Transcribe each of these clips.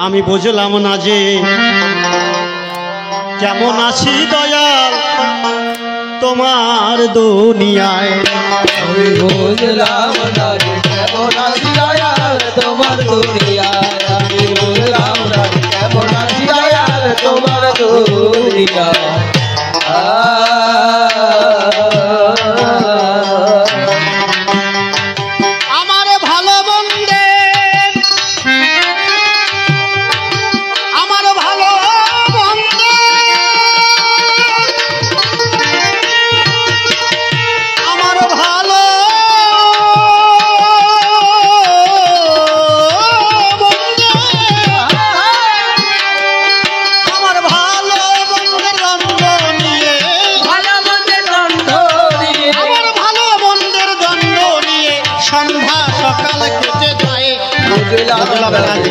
আমি বুঝলাম না যে কেমন আছি দয়াল তোমার দুনিয়ায়। আমি বুঝলাম না যে কেমন আছি দয়াল তোমার দুনিয়ায়। আমি বুঝলাম না যে কেমন আছি দয়াল তোমার দুনিয়ায়।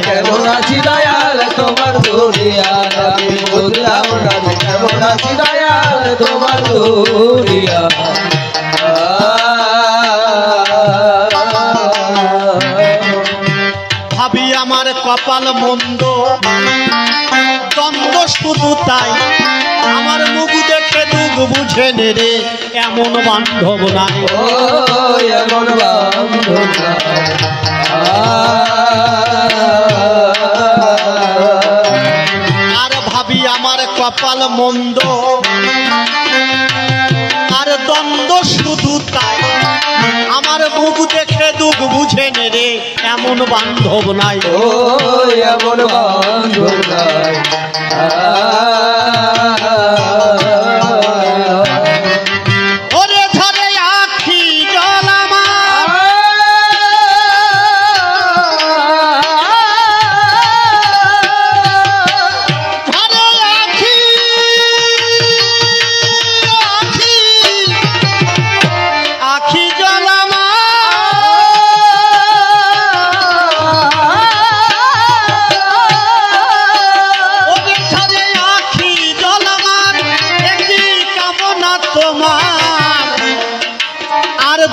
কেমন আছি দয়াল তোমার দুনিয়ায়। আমি বুঝলাম না যে কেমন আছি দয়াল তোমার দুনিয়ায়। ভাবি আমার কপাল মন্দ দ্বন্দ্ব শুধু তাই, আমার মুখ দেখে দুঃখ বুঝে নেরে এমন বান্ধব নাই। ও এমন বান্ধব নাই। আর ভাবি আমার কপাল মন্দ আর দ্বন্দ্ব শুধু তাই, আমার মুখ দেখে দুঃখ বুঝে নেরে এমন বান্ধব নাই। ও এমন বান্ধব নাই।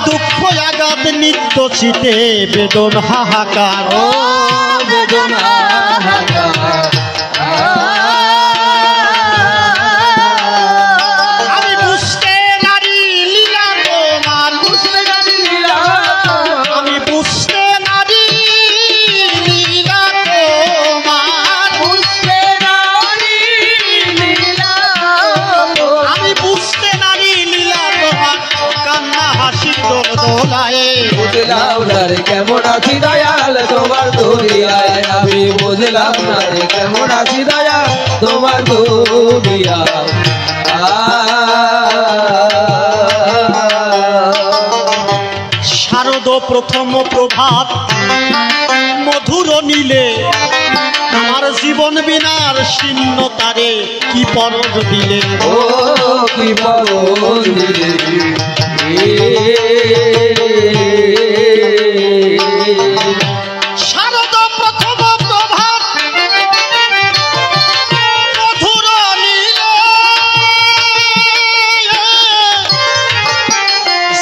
দুঃখ আঘাত নিত্য চিতে বেদন হাহাকার। ও বেদন হাহাকার। আমি বুঝতে নারী লীলা তোমার, বুঝতে নারী লীলা, আমি বুঝতে নারী লীলা তোমার, বুঝতে নারী লীলা, আমি বুঝতে নারী লীলা তোমার, কান্না হাসি দোলায়। বুঝলাম না রে কেমন আছি দয়াল তোমার দুনিয়ায়। আমি বুঝলাম না রে কেমন আছি দয়াল তোমার দুনিয়ায়। শারদ প্রথম প্রভাত মধুর নীলে, আমার জীবন বিনার শীর্ণ তারে কি পরজ দিলে। ও কি পরজ দিলে। শারদ প্রথম প্রভাত মধুর নীলে,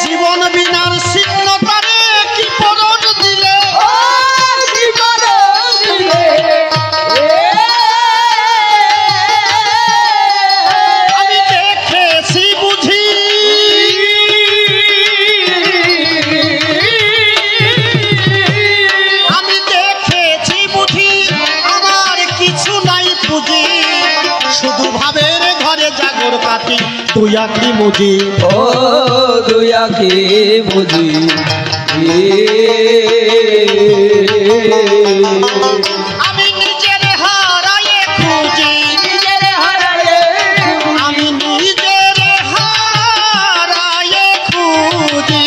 জীবন বিনার শীর্ণ তারে কি পরজ দিলে। ও কি পরজ দিলে। আমি দেখেছি বুঝি শুধু ভাবের ঘরে জাগর কাটি তুই আঁকি মুজি। ও দুই আঁকি মুজি। আমি নিজের হারায়ে খুঁজি, নিজের হারায়ে, আমি নিজের হারায়ে খুঁজি,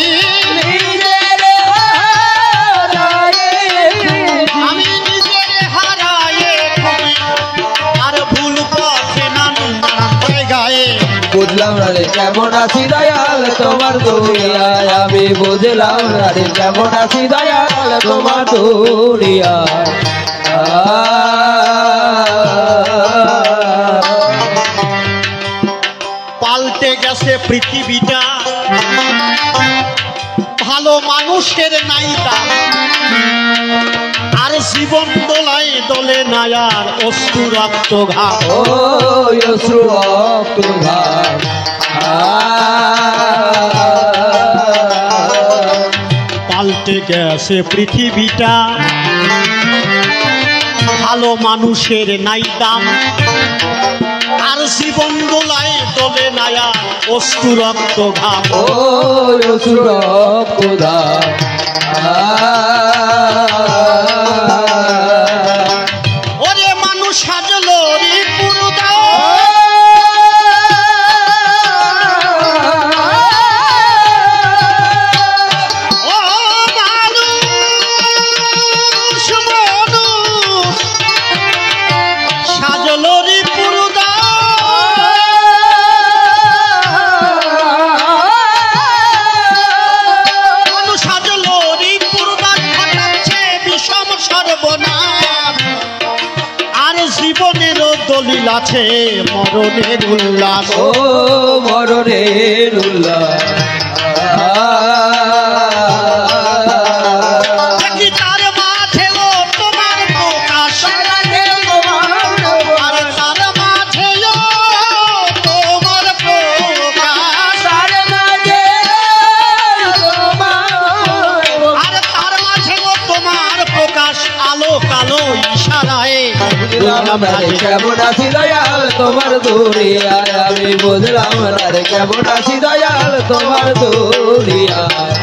নিজের হারায়ে, আমি নিজের হারায়ে খুঁজি, আর ভুল পথে নানান জায়গায়। বুঝলাম না রে কেমন আছি দয়াল তোমার দুনিয়ায়। আমি বুঝলাম না রে কেমন আছি দয়াল তোমার দুনিয়ায়। পাল্টে গেছে পৃথিবীটা, ভালো মানুষের নাই তা। আর জীবন দোলায় দোলে নায়ার অশ্রু রক্ত ঘাম ও অশ্রু রক্ত ঘাম পাল্টে গেছে পৃথিবীটা, ভালো মানুষের নাই দাম। আর জীবন দোলায় দোলে নায়ার অশ্রু রক্ত ঘাম ও অশ্রু রক্ত ঘাম ওরে মানুষ সাজলো রে পুরুদা ও মানুষ মানুষ সাজলো রে পুরুদা মানুষ সাজলো রে পুরুদা ঘটাচ্ছে বিষম সর্বনাশ। আর জীবনেরও দলিল আছে মরণের উল্লাস ও মরণের উল্লাস দেখি তার মাঝেও তোমার প্রকাশ আর তার মাঝেও তোমার প্রকাশ আর তার মাঝেও তোমার প্রকাশ আলো কালো ইশারায় বুঝলাম না রে কেমন আছি দয়াল তোমার দুনিয়ায় আমি বুঝলাম না রে কেমন আছি দয়াল তোমার দুনিয়ায়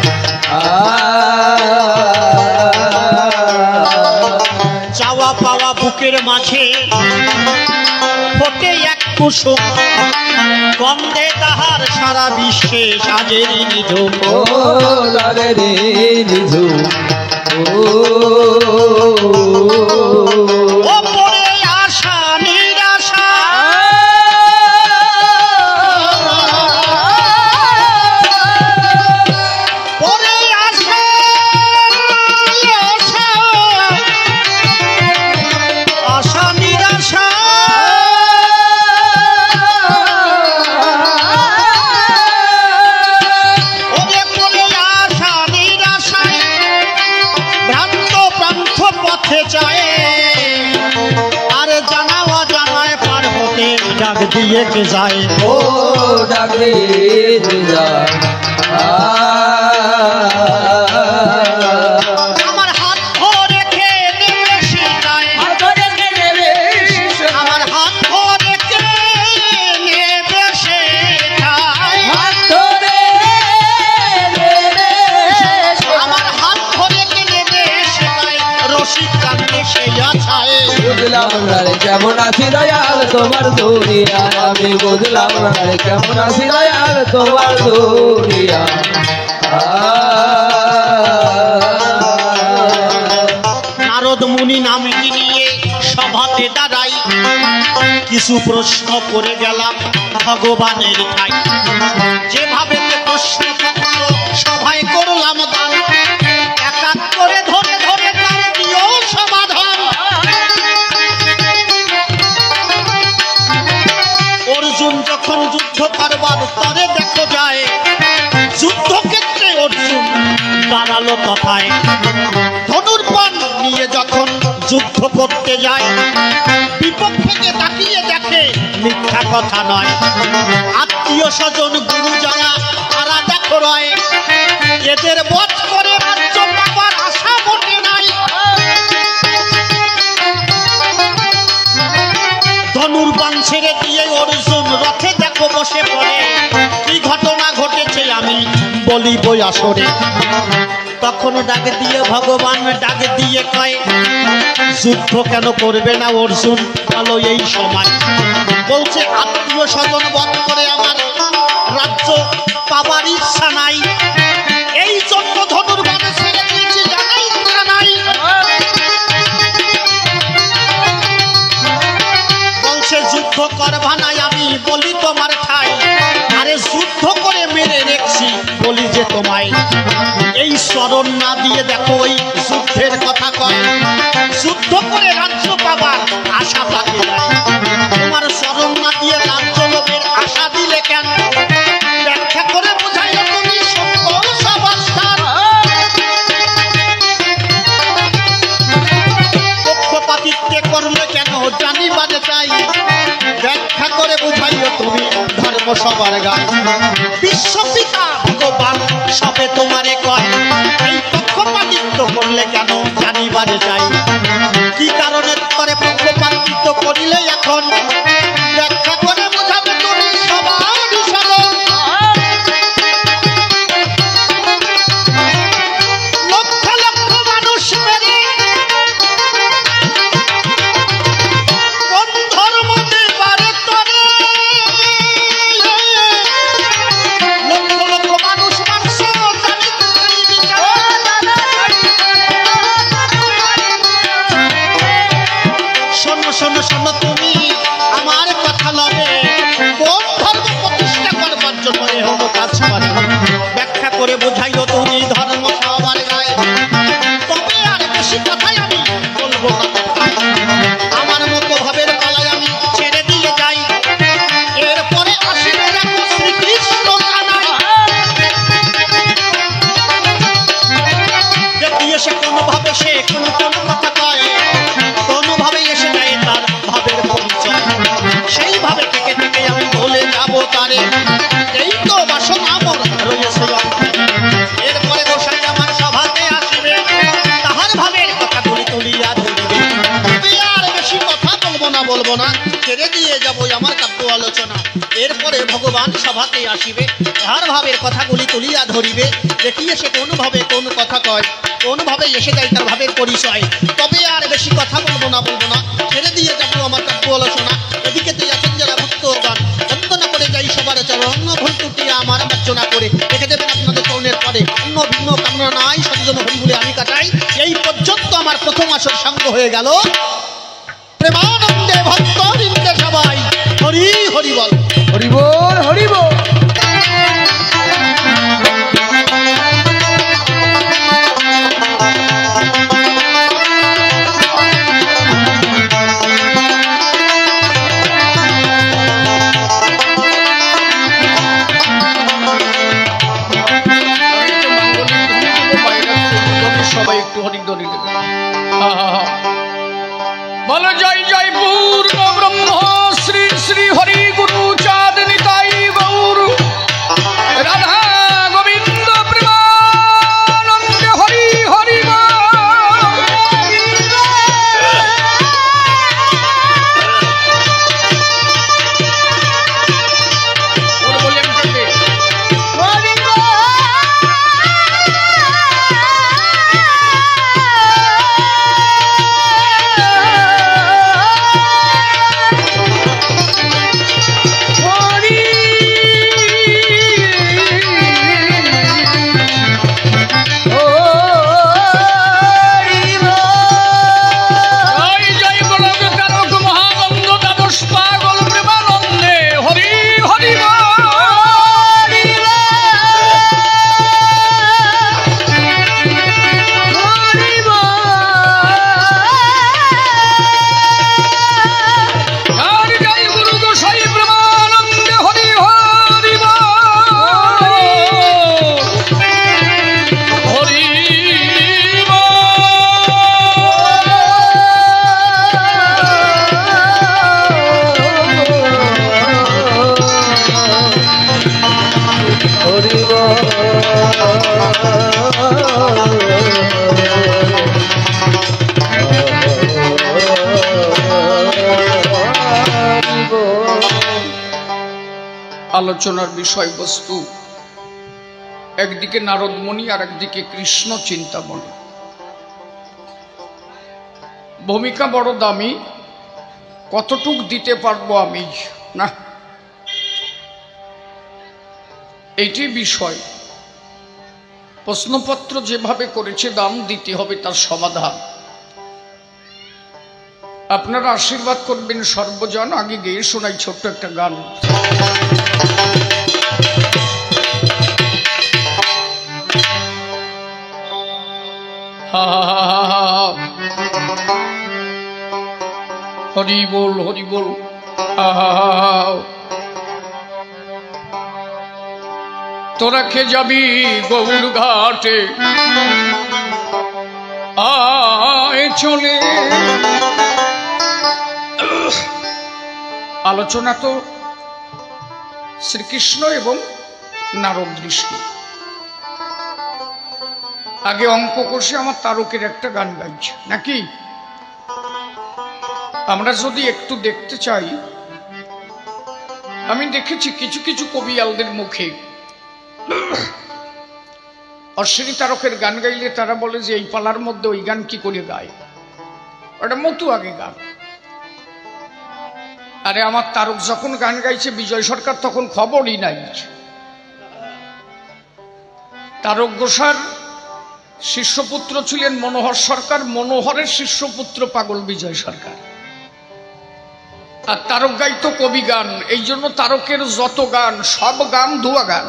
চাওয়া পাওয়া বুকের মাঝে ফোটে এক কুসুম গন্ধে তাহার সারা বিশ্বে সাজেরি নিঝুম ও লাগে রে নিঝু ওপরে আশা নিরাশা পরে আশা আশা আশা নিরাশা ওরে পরে আশা নিরাশায় ভ্রান্ত প্রান্ত পথে যায় আর জানা অজানায় পার হতে ডাক দিয়ে কে যায় ও ডাকে যায় আমার হাত ধরে কে নেবে শিকায় আমার হাত ধরে কে নেবে শেখায় আমার হাত ধরে কে নেবে শেখায় রশিদ কান্দে সে আছায় বুঝলাম না রে কেমন আছি দয়াল তোমার দুনিয়ায় আমি বুঝলাম না রে কেমন আছি দয়াল তোমার দুনিয়ায় নারদ মুনি নামটি নিয়ে সভাতে দাঁড়াই কিছু প্রশ্ন করে গেলাম ভগবানের ঠাই যেভাবে প্রশ্ন পত্র সভায় করলাম দান এক এক করে ধরে ধরে তার প্রিয় সমাধান অর্জুন যখন যুদ্ধ করবার তরে দেখো যায় যুদ্ধক্ষেত্রে অর্জুন দাঁড়ালো কথায় ধনুর্বাণ নিয়ে যখন যুদ্ধ করতে যায় বিপক্ষে তাকিয়ে দেখে মিথ্যা কথা নয় আত্মীয় স্বজন গুরু যারা তারা দেখো রয় এদের বধ করে রাজ্য পাবার আশা মোটে নাই ধনুর্বাণ ছেড়ে দিয়ে অর্জুন রথে দেখো বসে পড়ে কি ঘটনা ঘটেছে আমি বলিব আসরে তখন ডাক দিয়ে ভগবান ডাক দিয়ে কয় যুদ্ধ কেন করবে না অর্জুন বলো এই সময় বলছে আত্মীয় স্বজন বধ করে আমার রাজ্য পাবার ইচ্ছা নাই এই জন্য ধনুর্বাণ ছেড়ে দিয়েছি জানাই ইচ্ছা নাই বলছে যুদ্ধ করবা নাই আমি বলি তোমার ঠাই আরে যুদ্ধ করে মেরে রেখছি বলি যে তোমায় এই স্মরণ না দিয়ে দেখো ওই যুদ্ধের কথা কয় যুদ্ধ করে রাজ্য পাবার আশা থাকে না তোমার স্মরণ না দিয়ে রাজ্য লোভের আশা দিলে কেন ব্যাখ্যা করে বোঝাই তুমি সত্য সবাস্থান বুঝাইও তুমি ধর্ম সবার গান বিশ্বপিতা ভগবান সবে তোমারে কয় এই পক্ষপাতিত্ব করলে কেন জানিবারে চাই কি কারণে তোমারে পক্ষপাতিত্ব করিলে এখন ব্যাখ্যা করে বুঝাবে তুমি সবার সাথে লক্ষ লক্ষ মানুষ মেরে কোন ধর্ম দেবারে তরে লক্ষ লক্ষ মানুষ মানস জানি শোনো শোনো শোনো তুমি আমার কথা লবে কোন ধর্ম প্রতিষ্ঠা করবার জন্য এমন কাজ করে ব্যাখ্যা করে বোঝাইও তুমি ধর্ম সবার গায়ে তবে আর বেশি কথাই আমি বলবো না আমার মতো ভাবের পালায় আমি ছেড়ে দিয়ে যাই এরপরে আসিবে দেখো শ্রীকৃষ্ণ কানাই দেখি এসে কোনোভাবে সে কোনো কথা কয় কোনোভাবে এসে যায় তার ভাবের পরিচয় সেইভাবে থেকে থেকে আমি বলে যাব তারে এই তো বাসনা আমার রয়েছে এরপরে গোসাই আমার সভাতে আসিবে তাহার ভাবের কথা তুলিয়া ধরিবে আর বেশি কথা বলবো না ছেড়ে দিয়ে যাবো আমার কাব্য আলোচনা এরপরে ভগবান সভাতে আসিবে তাহার ভাবের কথাগুলি তুলিয়া ধরিবে দেখিয়ে সে কোনভাবে কোন কথা কয় কোনভাবে এসে যায় তার ভাবের পরিচয় তবে আর বেশি কথা বলবো না ছেড়ে দিয়ে যাবো আমার কাব্য আলোচনা এদিকে তুই আছেন যারা ভক্তগান বন্দনা করে যাই সবার চরণ ভুল টুটিয়া আমার মার্জনা করে দেখে দেবেন আপনাদের চরণের পরে অন্য ভিন্ন কামনা নাই সজ্জন হরি বলে আমি কাটাই এই পর্যন্ত আমার প্রথম আসর সঙ্গ হয়ে গেল প্রেমানন্দে ভক্তবৃন্দে সবাই হরি হরি বল হরি বল হরি বল সবাই একটু হরিধ্বনি দেবে বলো জয় জয় পূর্ণ ব্রহ্ম শ্রী শ্রী হরি গুরু চাঁদ নিতাই গৌর রাধা গোবিন্দ প্রেমানন্দে হরি হরি আলোচনার বিষয়বস্তু একদিকে নারদমণি আর একদিকে কৃষ্ণ চিন্তামণি ভূমিকা বড় দামি কতটুক দিতে পারবো আমি না এইটি বিষয় প্রশ্নপত্র যেভাবে করেছে দাম দিতে হবে তার সমাধান আপনারা আশীর্বাদ করবেন সর্বজন আগে গেয়ে শোনাই ছোট্ট একটা গান হরি বল হরি বল তোরা খে যাবি গৌর ঘাটে আয় চলে আলোচনা তো শ্রীকৃষ্ণ এবং নারদ ঋষি। আগে অঙ্ক কষে আমার তারকের একটা গান গাইছে নাকি। আমরা যদি একটু দেখতে চাই, আমি দেখেছি কিছু কিছু কবিয়ালদের মুখে অশ্বিনী তারকের গান গাইলে তারা বলে যে এই পালার মধ্যে ওই গান কি করে গায়, ওটা মতু আগে গান। আরে আমার তারক যখন গান গাইছে বিজয় সরকার তখন খবরই নাই। তারক ঘোষার শিষ্যপুত্র ছিলেন মনোহর সরকার, মনোহরের শিষ্যপুত্র পাগল বিজয় সরকার। আর তারক গাইতো কবি গান, এই জন্য তারকের যত গান সব গান ধোয়া গান।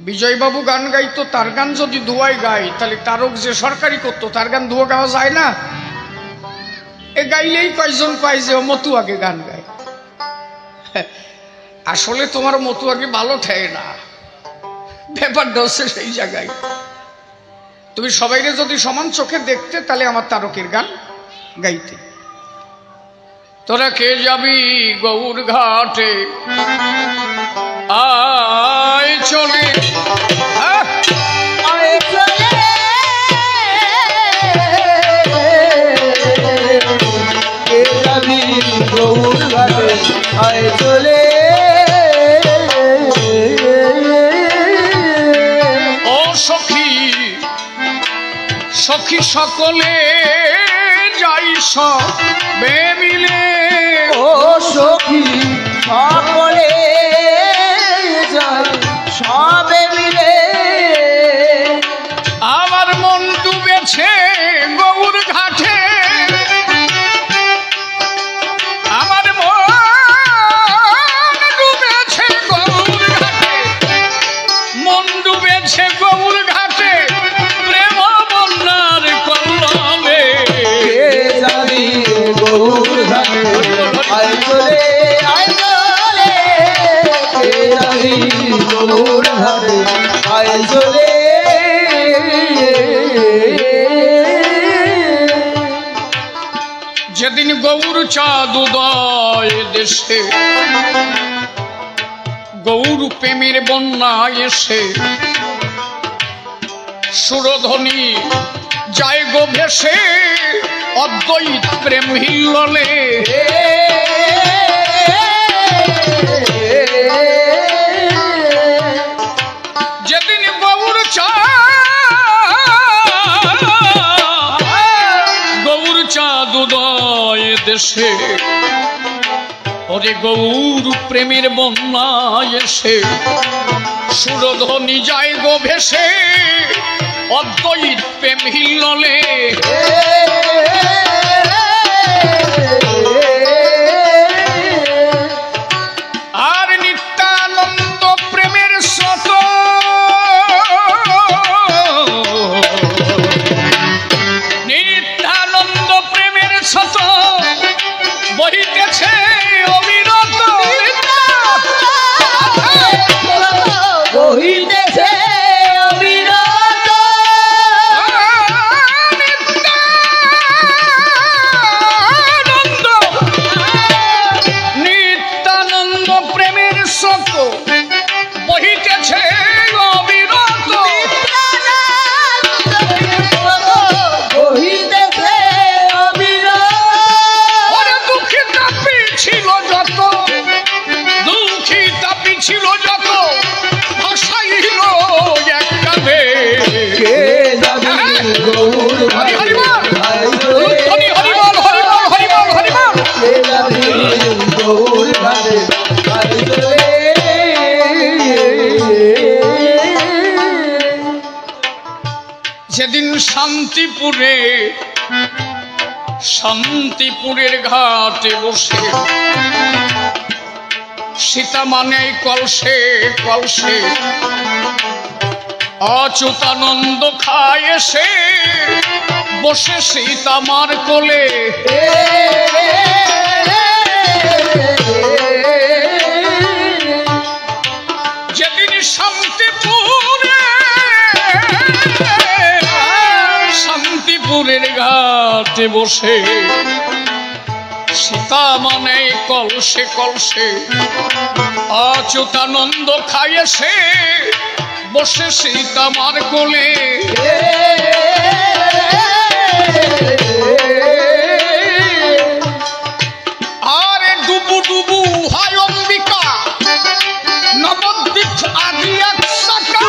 বিজয়বাবু গান গাইতো, তার গান যদি ধোয়াই গায় তাহলে তারক যে সরকারি করতো তার গান ধোয়া গাওয়া যায় না। এ গাইলেই কয়জন কয় যে মতু আগে গান গায়। আসলে তোমার মতু আগে ভালো ঠেয় না, ব্যাপারটা হচ্ছে সেই জায়গায়। তুমি সবাইরে যদি সমান চোখে দেখতে তাহলে আমার তারকের গান গাইতে। তোরা কে যাবি গৌর ঘাটে আয় চলে, আয় চলে কে যাবি গৌর ঘাটে, আয় চলে ও সখী সখী সকলে যাই সবে মিলে, ও সখী সকলে যাই সবে মিলে, আমার মন ডুবেছে গৌর ঘাটে, আমার মন ডুবেছে গৌর ঘাটে, মন ডুবেছে গৌর ঘাটে প্রেম বন্যার কল্লবে। কে যাবি গৌর ঘাটে, আয় চলে আয় চলে কে যাবি গৌর ঘাটে, আয় চলে যেদিন গৌর চাঁদ উদয় দেশে, গৌর প্রেমের বন্যা এসে, সুরধ্বনি যায় গো ভেসে, অদ্বৈত প্রেম হিল্লোলে। যেদিন গৌর চাঁদ উদয় দেশে, ওরে গৌর প্রেমের বন্যা এসে, সুরধ্বনি যায় গো ভেসে, অদ্বৈত প্রেম হিল্লোলে। আর নিত্যানন্দ প্রেমের স্রোত, নিত্যানন্দ প্রেমের স্রোত বহিতেছে অবিরত, বহিতেছে অবিরত, নিত্যানন্দ প্রেমের স্রোত বহিতেছে অবিরত, বহিতেছে অবিরত, ওরে দুঃখী তাপি ছিল যত, দুঃখী তাপি ছিল যত, ভাসাইল এক কাঁধে। কে যাবি গৌর হরি হরি ঘাটে, বল, আয় চলে হরি হরি বল, হরি বল, হরি বল, হরি বল। কে যাবি গৌর ঘাটে, আয় চলে যেদিন শান্তিপুরে, শান্তিপুরের ঘাটে বসে, সীতা মানে কলসে কলসে, অচ্যুতানন্দ খায় এসে বসে সীতা মার কোলে। যেদিন শান্তিপুরে, শান্তিপুরের ঘাটে বসে, সীতা মানে কলসে কলসে অচ্যুতানন্দ খাইয়েছে বসে সীতা মার কোলে। আরে ডুবু ডুবু হয় অম্বিকা নবদ্বীপ আদি এক শাখা।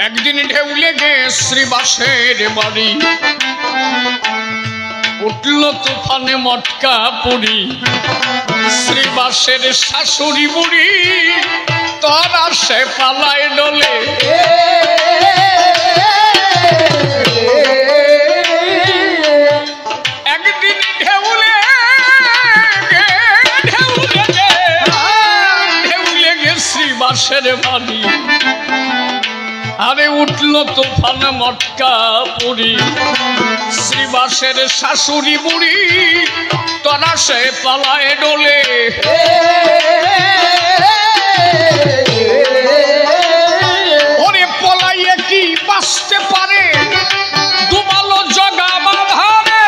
একদিন ঢেউ লেগে শ্রীবাসের বাড়ি উঠল তুফানে মটকা পুরি। শ্রীবাসের শাশুড়ি বুড়ি তারা সে পালায় ডলে। একদিন ঢেউ লেগে শ্রীবাসের বাড়ি আরে উঠল তুফান মটকা পুরি। শ্রীবাসের শাশুড়ি বুড়ি তোরা সে পালায় ডলে। ওরে পলাইয়ে কি বাঁচতে পারে ডুবালো জগা বাঁধারে।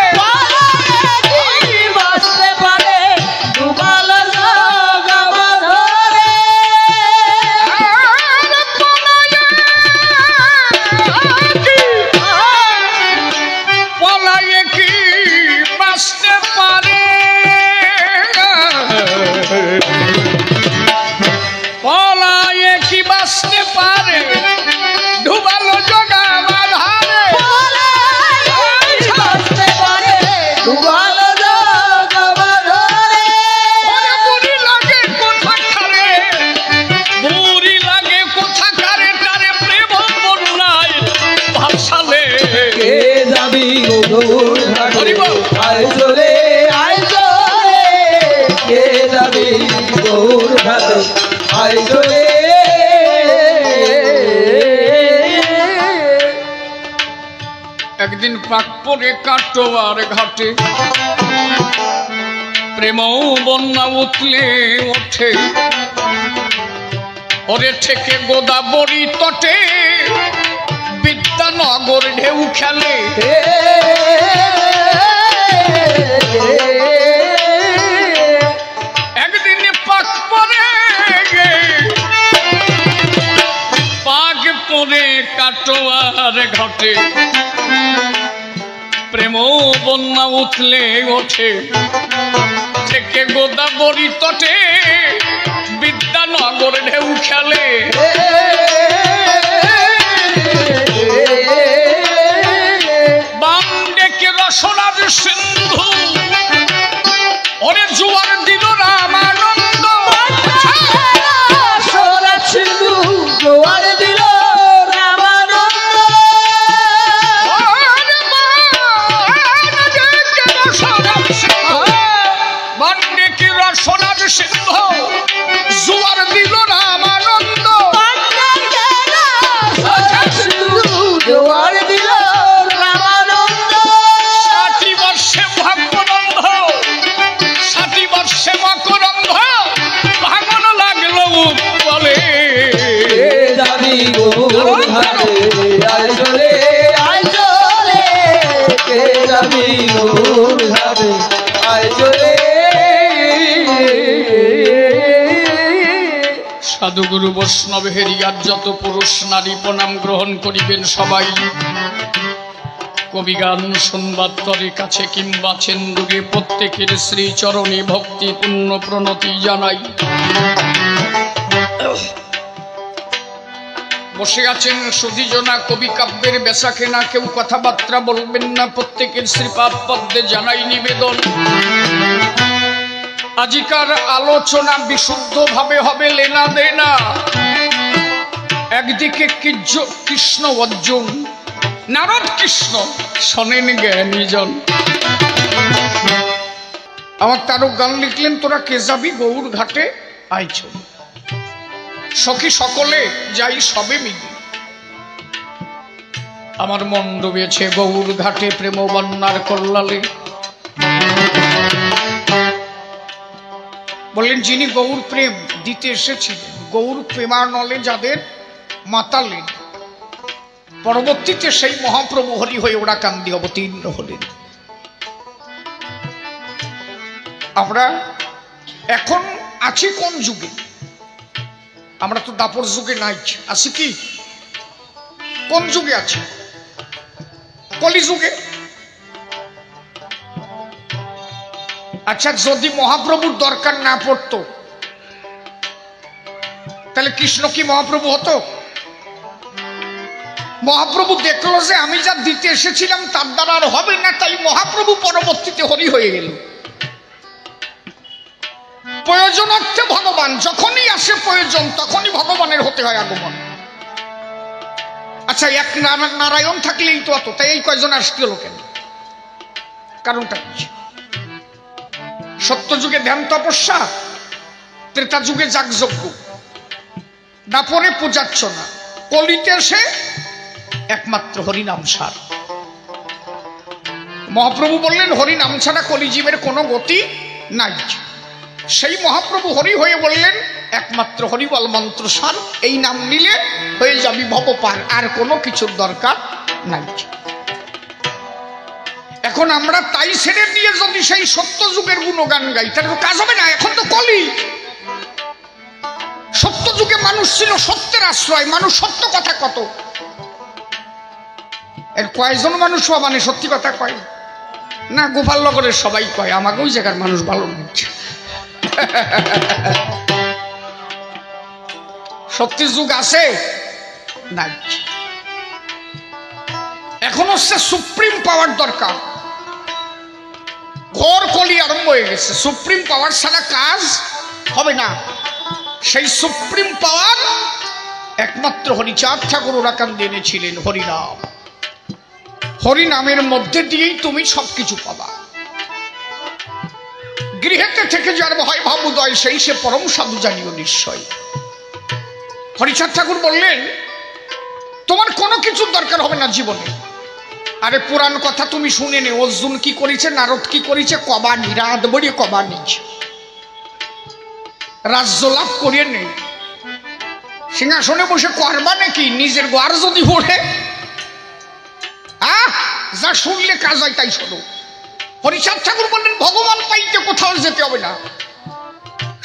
একদিন পাক পরে কাটোয়ার ঘাটে প্রেম বন্যা উঠলে ওঠে। ওরে থেকে গোদাবরী তটে বিদ্যানগর ঢেউ খেলে। একদিন পাক পরে কাটোয়ার ঘাটে প্রেম বন্যা উঠলে ওঠে। থেকে গোদাবরী তটে বিদ্যানগর ঢেউ খেলে। বাম ডেকে রসনার সিন্ধু ওরে জোয়ার দিল রামানন্দ। জোয়ার দিল সিংহ জোয়ার দিল রামানন্দ। জোয়ার দিল রামানন্দ। 60 বর্ষে ভাগ্যনন্দ 60 বর্ষে মকরন্দ ভাঙন লাগলো বলে। যাবি গৌর ঘাটে আয় চলে কে যাবি গৌর ঘাটে আয় চলে। সাধুগুরু বৈষ্ণব হেরিয়ার যত পুরুষ নারী প্রণাম গ্রহণ করিবেন সবাই। কবিগান শুনবার তরে কাছে কিংবা চেন্দুরে প্রত্যেকের শ্রীচরণে ভক্তি পূর্ণ প্রণতি জানাই। বসে আছেন সুধীজনা, কবি কাব্যের বেচা কেনা, কেউ কথাবার্তা বলবেন না, প্রত্যেকের শ্রীপাদ পদ্মে জানাই নিবেদন। আজিকার আলোচনা বিশুদ্ধভাবে হবে, লেনা দেনা। একদিকে কৃষ্ণ অর্জুন, নারদ কৃষ্ণ, শোনেন জ্ঞানীজন। আমার তারক গান লিখলেন, তোরা কে যাবি গৌর ঘাটে আইছ, সখী সকলে যাই সবে মিলি। আমার মন ডুবেছে গৌর ঘাটে প্রেম বন্যার কল্লালে। বললেন যিনি গৌর প্রেম দিতে এসেছিলেন, গৌর প্রেমানলে যাদের মাতালেন, পরবর্তীতে সেই মহাপ্রভু হরি হয়ে ওরা কান্দি অবতীর্ণ হলেন। আমরা এখন আছি কোন যুগে? আমরা তো দাপর যুগে নাই, আছি কি কোন যুগে আছি? কলি যুগে। আচ্ছা, যদি মহাপ্রভুর দরকার না পড়তো তাহলে কৃষ্ণ কি মহাপ্রভু হতো? মহাপ্রভু দেখলো যে আমি যা দিতে এসেছিলাম তার দ্বারা আর হবে না, তাই মহাপ্রভু পরবর্তীতে হরি হয়ে গেল। প্রয়োজনার্থে ভগবান, যখনই আসে প্রয়োজন তখনই ভগবানের হতে হয় আগমন। আচ্ছা, এক নারায়ণ থাকলেই তো অত, তাই এই কয়জন আসতে হলো কেন? কারণটা কি? সত্য যুগে ধ্যান তপস্যা, ত্রেতা যুগে যাগযজ্ঞ, দাপরে পূজার্চনা, কলিতে এসে একমাত্র হরিনাম সার। মহাপ্রভু বললেন হরিনাম ছাড়া কলিজীবের কোনো গতি নাই। সেই মহাপ্রভু হরি হয়ে বললেন একমাত্র হরিবল মন্ত্র সার, এই নাম নিলে হয়ে যাবি ভব পার, আর কোনো কিছুর দরকার নাই। এখন আমরা তাই ছেড়ে দিয়ে যদি সেই সত্য যুগের গুণগান গাই তাহলে তো কাজ হবে না। এখন তো কলি। সত্য যুগে মানুষ ছিল সত্যের আশ্রয়, মানুষ সত্য কথা কত, এর কয়জন মানুষ মানে সত্যি কথা কয় না? গোপালনগরের সবাই কয়, আমাকে ওই জায়গার মানুষ ভালো নিচ্ছে। সত্যি যুগ আছে নাই। এখন হচ্ছে সুপ্রিম পাওয়ার দরকার। ঘোর কলি আরম্ভ হয়ে গেছে, সুপ্রিম পাওয়ার ছাড়া কাজ হবে না। সেই সুপ্রিম পাওয়ার একমাত্র হরিচাঁদ ঠাকুর ওরাকান্দ এনেছিলেন হরিনাম। হরিনামের মধ্যে দিয়েই তুমি সবকিছু পাবা। গৃহেতে থেকে যার ভয় ভাবুদয়, সেই সে পরম সাধু জানিও নিশ্চয়। হরিচাঁদ ঠাকুর বললেন তোমার কোনো কিছুর দরকার হবে না জীবনে। আরে পুরাণ কথা তুমি শুনে নে, অর্জুন কি করেছে, নারদ কি করেছে, কবানি রাত বড়িয়ে কবানি রাজ্য লাভ করিয়ে নেই, সিংহাসনে বসে করবা নাকি? নিজের গোয়ার যদি ওঠে, যা শুনলে কাজ হয় তাই শোনো। হরিচাঁদ ঠাকুর বললেন ভগবান পাইতে কোথাও যেতে হবে না,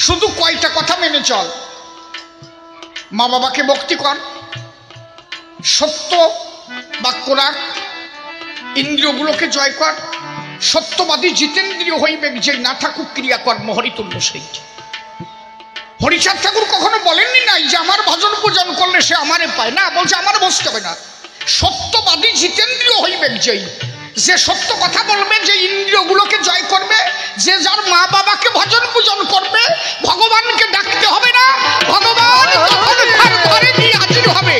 শুধু কয়টা কথা মেনে চল। মা বাবাকে ভক্তি কর, সত্য বাক্য রাখ, ইন্দ্রিয়গুলোকে জয় কর, সত্যবাদী জিতেন্দ্রিয় হইবে, যে না থাকুক ক্রিয়াকর্ম হরিতুল্য সেই। হরিচাঁদ ঠাকুর কখনো বলেননি নাই যে আমার ভজন পূজন করলে সে আমারে পায় না, বলছে আমার বসতে হবে না। সত্যবাদী জিতেন্দ্রিয় হইবে যেই, যে সত্য কথা বলবে, যে ইন্দ্রিয়গুলোকে জয় করবে, যে যার মা বাবাকে ভজন পূজন করবে, ভগবানকে ডাকতে হবে না, ভগবান তখন তার ঘরে গিয়ে হাজির হবে।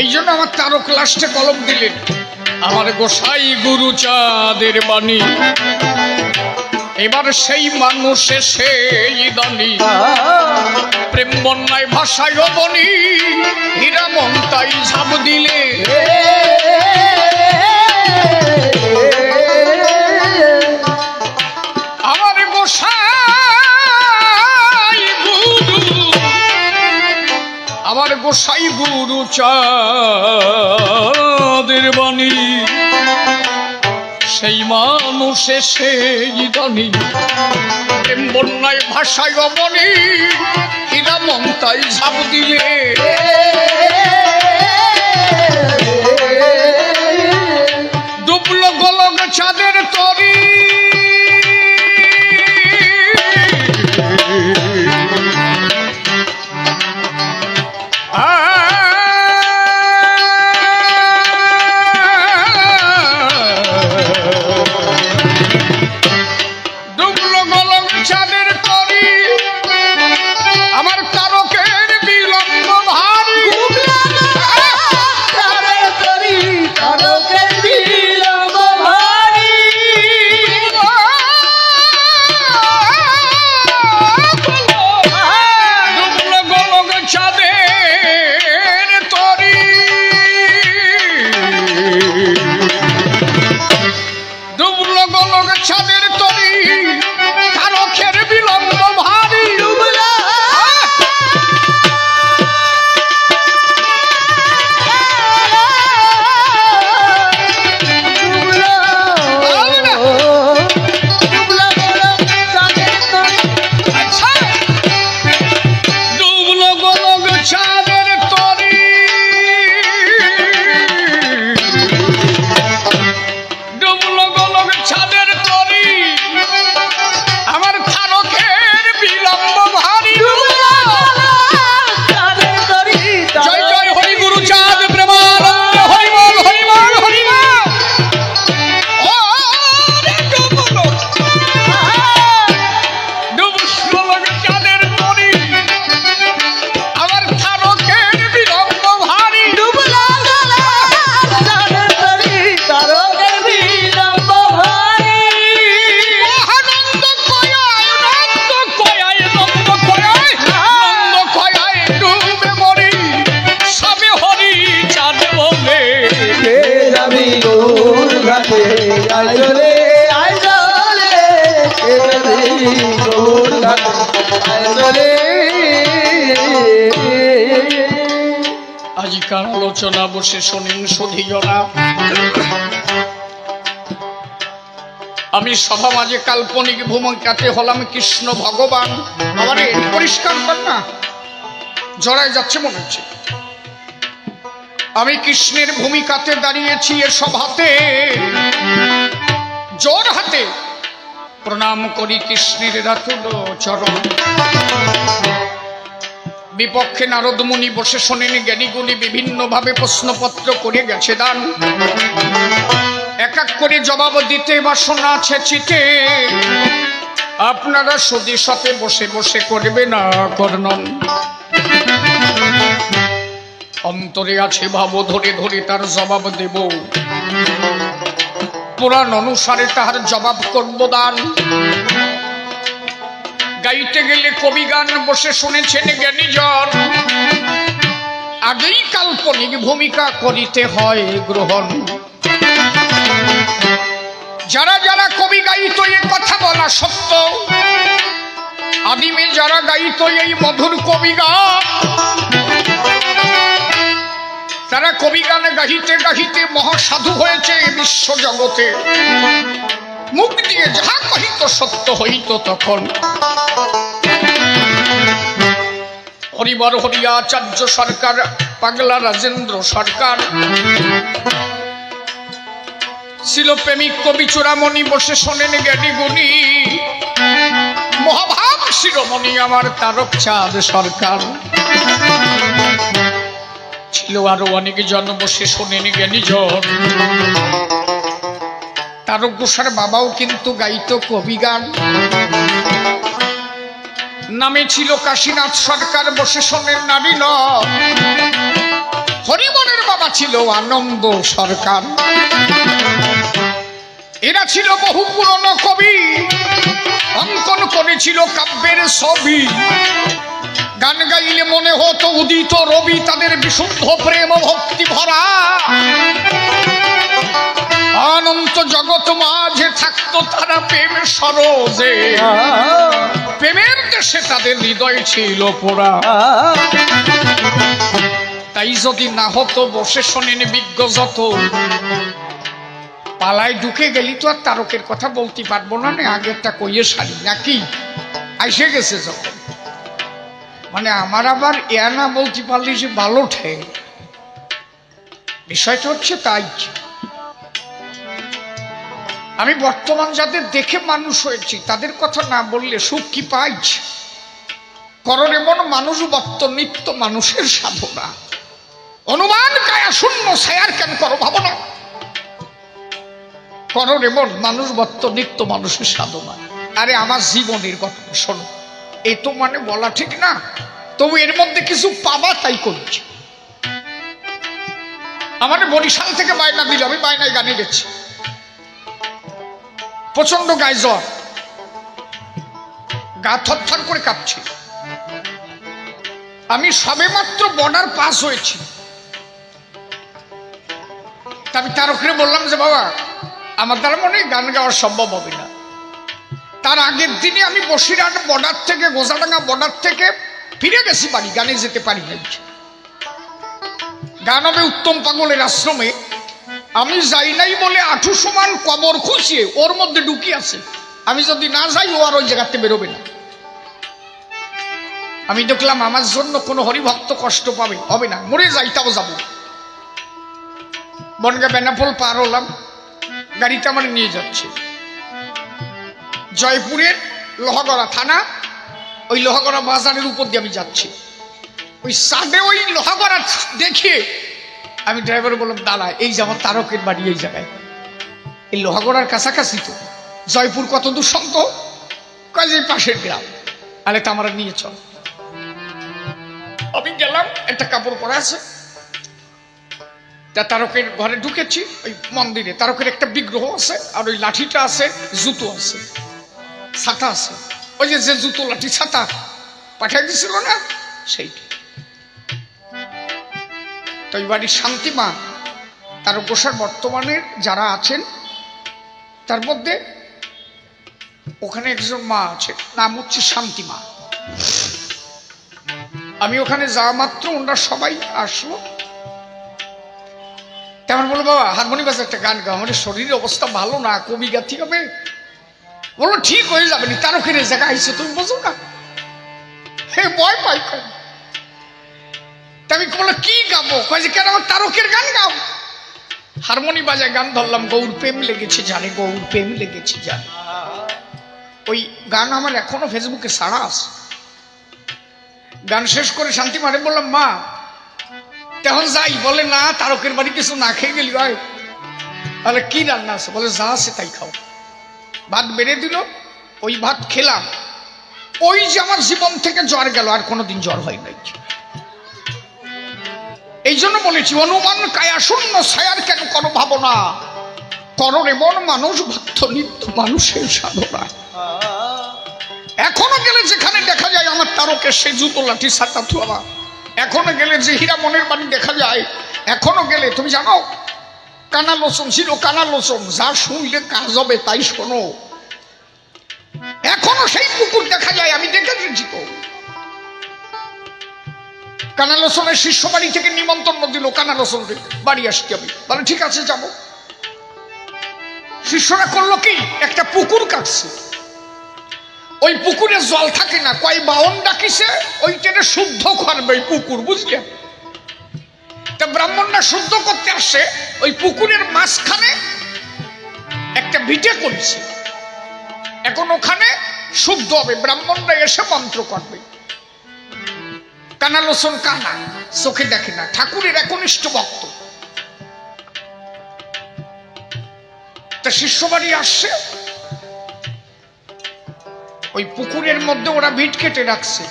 এই জন্য আমার তারক লাস্টে কলম দিলেন, আমার গোসাই গুরু চাঁদের বাণী, এবার সেই মানুষে সেই দানি, প্রেম বন্যায় ভাষায় বনি, হীরা মন্তাই ঝাপ দিলে। আমার গোসাই গুরু, আমার গোসাই গুরু চাঁদের বাণী, সেই মানুষে সেই দানি, প্রেম বন্যায় ভাষায় অমনি হীরা মমতায় ঝাঁপ দিয়ে ডুবলো গোলক চাঁদের তরি আজিকার আলোচনা বসে শোনেন সুধীজনা। আমি সভা মাঝে কাল্পনিক ভূমিকাতে হলাম কৃষ্ণ ভগবান। আমারে পরিষ্কার কর না, জড়ায় যাচ্ছে মনে হচ্ছে। আমি কৃষ্ণের ভূমিকাতে দাঁড়িয়েছি এ সভাতে, জোর হাতে প্রণাম করি কৃষ্ণের রাতুল চরণ। বিপক্ষে নারদ মুনি বসে শোনেন, জ্ঞানীগুলি বিভিন্ন ভাবে প্রশ্নপত্র করে গেছে দান। এক এক করে জবাব দিতে বাসনা আছে চিতে, আপনারা সুদীর সাথে বসে বসে করবে না কর্ণন। অন্তরে আছে ভাব ধরে ধরে তার জবাব দেব, পুরাণ অনুসারে তাহার জবাব করব দান। গাইতে গেলে কবি গান বসে শুনেছেন জ্ঞানীজন, আগেই কাল্পনিক ভূমিকা করিতে হয় গ্রহণ। যারা যারা কবি গাইত এ কথা বলা সত্য, আদিমে যারা গাইত এই মধুর কবি গান, তারা কবি গান গাহিতে গাহিতে মহাসাধু হয়েছে বিশ্ব জগতে। মুখ দিয়ে যাহা কহিত সত্য হইত তখন। হরিবর হরিয়া আচার্য সরকার, পাগলা রাজেন্দ্র সরকার, ছিল প্রেমিক কবি চূড়ামণি বসে শোনেন জ্ঞানী গুণী। মহাভাব শিরোমণি আমার তারক চাঁদ সরকার, ছিল আরো অনেক জন বসে শোনেন জ্ঞানীজন। তারক ঘোষার বাবাও কিন্তু গাইত কবি গান। নামে ছিল কাশীনাথ সরকার, বসে শোনেন নারী ন। হরিবরের বাবা ছিল আনন্দ সরকার। এরা ছিল বহু পুরনো কবি, অঙ্কন করেছিল কাব্যের ছবি। গান গাইলে মনে হতো উদিত রবি, তাদের বিশুদ্ধ প্রেম ভক্তি ভরা। অনন্ত জগৎ মাঝে থাকতো তারা প্রেম সরোজে, প্রেমের দেশে তাদের হৃদয় ছিল পোড়া। তাই যদি না হতো বসে শোনেন বিজ্ঞ যত, পালায় ঢুকে গেলি তো আর তারকের কথা বলতে পারবো না, আগেরটা কইয়ে সারি নাকি। আইসে গেছে যখন, মানে আমার আবার এ না বলতে পারলে যে ভালো ঠে, বিষয়টা হচ্ছে তাই আমি বর্তমান যাদের দেখে মানুষ হয়েছি তাদের কথা না বললে সুখ কি পাইছি। করণ এমন মানুষ বর্ত নিত্য মানুষের সাধনা, অনুমান কায়া শূন্য ছায়ার কেন করো ভাবনা। করণ এমন মানুষ বর্ত নিত্য মানুষের সাধনা। আরে আমার জীবনের ঘটনা শোনো, এ তো মানে বলা ঠিক না, তবু এর মধ্যে কিছু পাবা তাই করছি। আমাদের বরিশাল থেকে বায়না দিল, আমি বায়নায় গানে গেছি, প্রচন্ড গায়ে জ্বর, গা থরথর করে কাঁপছে। আমি সবে মাত্র বর্ডার পাস হয়েছি, আমি তার ওখানে বললাম যে বাবা আমার দ্বারা মনে হয় গান গাওয়া সম্ভব হবে না। তার আগের দিনে আমি বসিরহাট বর্ডার থেকে, গোজাডাঙ্গা বর্ডার থেকে ফিরে গেছি বাড়ি, গানে যেতে পারি না। গান হবে উত্তম পাগলের আশ্রমে, আমি যাই নাই বলে আঠু সমান কবর খুঁচিয়ে ওর মধ্যে ঢুকি আছে, আমি যদি না যাই ও আর ওই জায়গাতে বেরোবে না। আমি দেখলাম আমার জন্য কোনো হরিভক্ত কষ্ট পাবে হবে না, মরে যাই তাও যাবো। বনগা বেনাপোল পার হলাম, গাড়িটা আমার নিয়ে যাচ্ছে জয়পুরের লোহাগড়া থানা, ওই লোহাগড়া বাজারের উপর দিয়ে আমি যাচ্ছি। ওই সাডে ওই লোহাগড়া দেখে আমি ড্রাইভার বললাম দাঁড়া, এই যে আমার তারকের বাড়ি এই জায়গায়, এই লোহাগড়ার কাছাকাছি তো, জয়পুর কত দূর সন্ত, কাজে পাশের গ্রাম, আরে তা আমরা নিয়ে চল। আমি গেলাম, একটা কাপড় পরা আছে, তা তারকের ঘরে ঢুকেছি, ওই মন্দিরে তারকের একটা বিগ্রহ আছে, আর ওই লাঠিটা আছে, জুতো আছে, ছাতা আছে, ওই যে জুতো লাঠি ছাতা পাঠিয়ে দিছিল না সেইটা। তো এই বাড়ির শান্তিমা তার গোসার বর্তমানের যারা আছেন তার মধ্যে ওখানে একজন মা আছে, নাম হচ্ছে শান্তিমা। আমি ওখানে যাওয়া মাত্র ওনারা সবাই আসলো, তেমন বলো বাবা হারমোনি বাজে একটা গান গাও, আমাদের শরীরের অবস্থা ভালো না, কবি গাথি হবে। বলো ঠিক হয়ে যাবে, তারকের জায়গা আইসে তুমি বোঝো না, হে ভয় পাই। আমি বললো কি গাবো, কয়ে কেন আমার তারকের গান গাও। হারমোনি বাজায় গান ধরলাম, গৌর প্রেম লেগেছে জানে, গৌর প্রেম লেগেছে জানে। ওই গান আমার এখনো ফেসবুকে ছাড়া আছে। গান শেষ করে শান্তি মারে বললাম মা তখন যাই, বলে না তারকের বাড়ি কিছু না খেয়ে গেলি হয়। তাহলে কি রান্না আছে, বলে যা আছে তাই খাও। ভাত বেড়ে দিল, ওই ভাত খেলাম, ওই যে আমার জীবন থেকে জ্বর গেল, আর কোনোদিন জ্বর হয় নাই। এই জন্য বলেছি অনুমান কায়া শূন্য ছায়ার কেন করো ভাবনা, করো এমন মানুষ ভক্ত নিত্য মানুষের সাধনা। এখনো গেলে যেখানে দেখা যায় আমার তারকের সেই জুতো লাঠি ছাতা থুয়া, এখনো গেলে যে হীরা মনের বাড়ি দেখা যায়, এখনো গেলে তুমি জানো কানা লোচন ছিল, কানা লোচন যা শুনলে কাজ হবে তাই শোনো। এখনো সেই পুকুর দেখা যায়, আমি দেখেছি তো। কানা লোচনের শিষ্য বাড়ি থেকে নিমন্ত্রণ দিল, কানা লোচন বাড়ি আসতে হবে, বলে ঠিক আছে যাবো। শিষ্যরা করলো কি, একটা পুকুর কাটছে, ওই পুকুরে জল থাকে না, কয় বাউন ডাকিছে ওইটারে শুদ্ধ করবে পুকুর, বুঝলেন। তা ব্রাহ্মণরা শুদ্ধ করতে আসে, ওই পুকুরের মাঝখানে একটা ভিটে করেছে, এখন ওখানে শুদ্ধ হবে, ব্রাহ্মণরা এসে মন্ত্র করবে। কানা লোচন কানা, চোখে দেখে না, ঠাকুরের একনিষ্ঠ ভক্ত। তা শিষ্য বাড়ি আসছে, ওই পুকুরের মধ্যে ওরা ভিট কেটে রাখছে,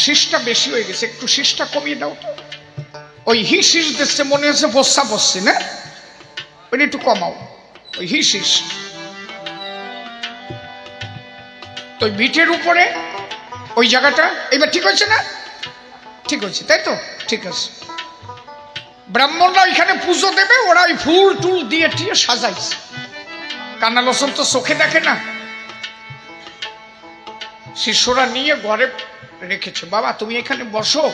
শীষটা বেশি হয়ে গেছে, একটু শীষটা কমিয়ে দাও তো। ওই হি শীষ দিচ্ছে, মনে হচ্ছে বস্তা বসছে না, ওইটা একটু কমাও, ওই হি শীষ। তো ভিটের উপরে ওই জায়গাটা এবার ঠিক হয়েছে না, ঠিক হয়েছে তাই তো, ঠিক আছে। ব্রাহ্মণরা ওইখানে পুজো দেবে, ওরা ওই ফুল টুল দিয়ে টিয়ে সাজাইছে। কানা লোচন তো চোখে দেখে না, শিষ্যরা নিয়ে ঘরে রেখেছে, বাবা তুমি এখানে বসো,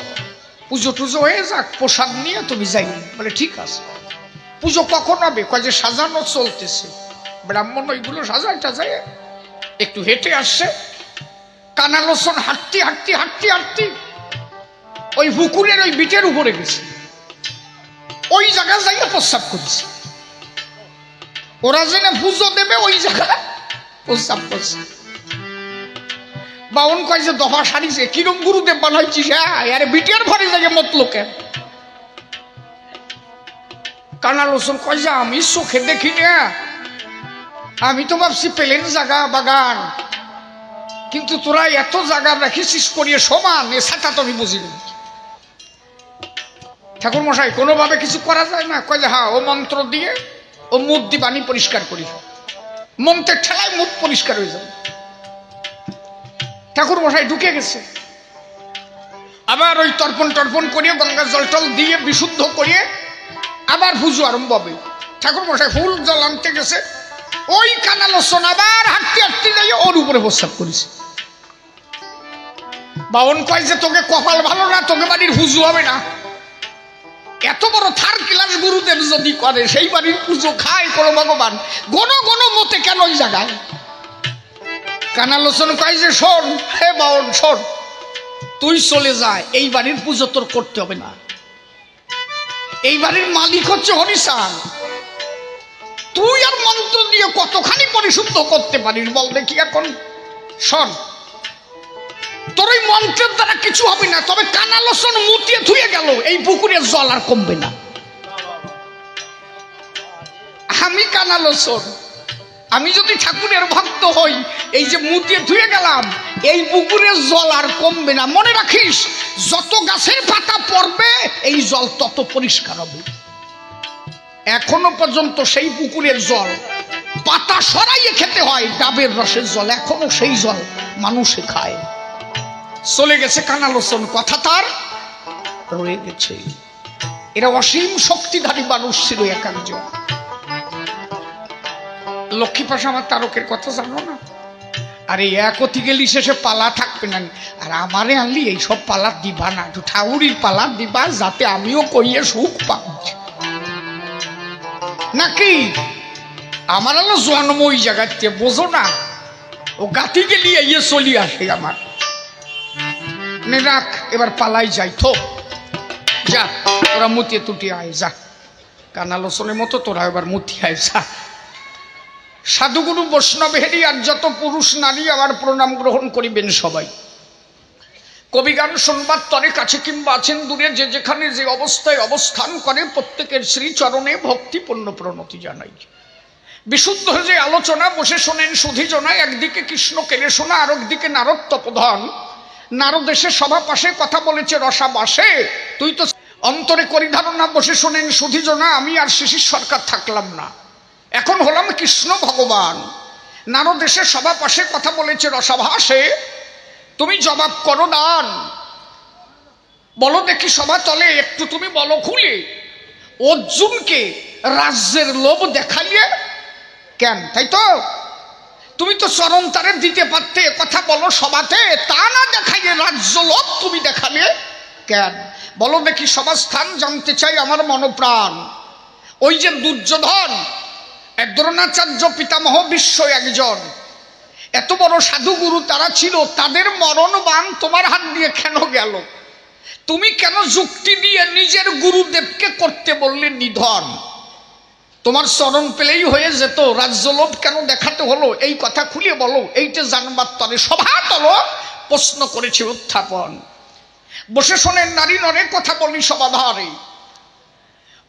পুজো টুজো হয়ে যাক, প্রসাদ নিয়ে তুমি যাই। বলে ঠিক আছে। পুজো কখন হবে, কয় যে সাজানো চলতেছে। ব্রাহ্মণ ওইগুলো সাজায় টাজায় একটু হেঁটে আসছে, কানালোচন হাঁটতে হাঁটতে হাঁটতে হাঁটতে ওই পুকুরের ওই বিটের উপরে গেছে, ওই জায়গা যাইয়া প্রস্রাব করেছে। ওরা যেন পুজো দেবে ওই জায়গায় প্রস্রাব করছে। বাউন কয় যে দফা সারিছে, কিরম গুরুদেব বানাইছিস? আরে বিটের ঘরে যাইয়া মতলো কেন? কানালোচন কয় যে আমি চোখে দেখি না, আমি তো ভাবছি প্লেন জায়গা বাগান, কিন্তু তোরা এত জায়গা রাখিছিস করিয়ে সমান, এ সেটা তো আমি বুঝিনি। ঠাকুর মশাই কোনোভাবে কিছু করা যায় না? কয় যে হ্যাঁ, ও মন্ত্র দিয়ে ও মুখ দি বাণী পরিষ্কার করি, মন্ত্রের ঠেলায় মুখ পরিষ্কার হয়ে যাবে। ঠাকুর মশাই ঢুকে গেছে, আবার ওই তর্পণ টর্পণ করিয়ে গঙ্গা জল টল দিয়ে বিশুদ্ধ করিয়ে আবার পুজো আরম্ভ হবে। ঠাকুর মশাই ফুল জল আনতে গেছে, ওই কানালোচন আবার হাঁটতে হাঁটতে যাই ওর উপরে প্রস্রাব করেছে। বাউন কয় যে তোকে কপাল ভালো না, তোকে বাড়ির পুজো হবে না। এত বড় থার্ড ক্লাস গুরুদেব যদি করে, সেই বাড়ির পুজো খায় কোনো ভগবান? গণ গণ মতে কেন ওই জায়গায়? কানালোচন কয় যে শোন হে বাউন শোন, তুই চলে যায়, এই বাড়ির পুজো তোর করতে হবে না। এই বাড়ির মালিক হচ্ছে হরিচাঁদ, তুই আর মন্ত্র দিয়ে কতখানি পরিশুদ্ধ করতে পারিস বল দেখি। এখন শোন, তোর ওই মন্ত্রের দ্বারা কিছু হবে না, তবে কানালোচন মুতিয়ে ধুয়ে গেল, এই পুকুরের জল আর কমবে না। আমি কানালোচন, আমি যদি ঠাকুরের ভক্ত হই, এই যে মুতিয়ে ধুয়ে গেলাম, এই পুকুরের জল আর কমবে না। মনে রাখিস, যত গাছের পাতা পড়বে এই জল তত পরিষ্কার হবে। এখনো পর্যন্ত সেই পুকুরের জল পাতা সরাইয়ে খেতে হয়, ডাবের রসের জল, এখনো সেই জল মানুষে খায়। চলে গেছে কানালোচন, কথা তার রয়ে গেছে। এরা অসীম শক্তিধারী মানুষ ছিল এক একজন। লক্ষ্মী পাশা আমার তারকের কথা জানো না? আরে একতি গেলি শেষে পালা থাকবে না, আর আমারে আনলি এইসব পালা দিবা না, একটু ঠাউরির পালা দিবা, যাতে আমিও কইয়ে সুখ পাই। নাকি আমার আলো জন্ম ওই জায়গাতে, বোঝো না? ও গাতি গেলি ইয়ে চলি আসে আমার। রাখ, এবার পালাই যাই তো, যা তোরা মুতিয়ে তুটিয়ে আয়, যা কানালোচনের মতো তোরা এবার মুতিয়ে আয়, যা। সাধুগুরু বৈষ্ণবেরই আর যত পুরুষ নারী আবার প্রণাম গ্রহণ করিবেন সবাই। কবিগান শুনবার তরে কাছে কিংবা আছেন দূরে, যে যেখানে যে অবস্থায় অবস্থান করে, প্রত্যেকের শ্রীচরণে ভক্তিপূর্ণ প্রণতি জানাই। বিশুদ্ধ যে আলোচনা বসে শোনেন সুধীজনা, একদিকে কৃষ্ণ কেড়ে শোনা, আর একদিকে নারদ তপোধন। নারদ এসে সভা পাশে কথা বলেছে রসাবাসে, তুই তো অন্তরে করি ধারণা বসে শোনেন সুধীজনা, আমি আর শিশির সরকার থাকলাম না, এখন হলাম কৃষ্ণ ভগবান। নারদ এসে সভা পাশে কথা বলেছে রসাভাসে, তুমি জবাব করো দান। বলো দেখি সভা তলে, একটু তুমি বলো খুলে, অর্জুনকে রাজ্যের লোভ দেখাইয়ে কেন? তাই তো, তুমি তো চরণ তারে দিতে পারতে, কথা বলো সভাতে, তা না দেখাইয়ে রাজ্য লোভ তুমি দেখালে কেন? বলো দেখি সভাস্থান, জানতে চাই আমার মনপ্রাণ। ওই যে দুর্যোধন, দ্রোণাচার্য পিতামহ বিশ্ব একজন, এত বড় সাধুগুরু তারা ছিল, তাদের মরণবাণ তোমার হাত দিয়ে কেন গেল? তুমি কেন যুক্তি দিয়ে নিজের গুরুদেবকে করতে বললে নিধন? তোমার চরণ পেলেই হয়ে যেত, রাজ্যলোভ কেন দেখাতে হলো? এই কথা খুলে বলো, এইটা জানবার তরে সভা তল প্রশ্ন করেছে উত্থাপন। বসে শোনেন নারী নরে কথা বলি সভাধারে।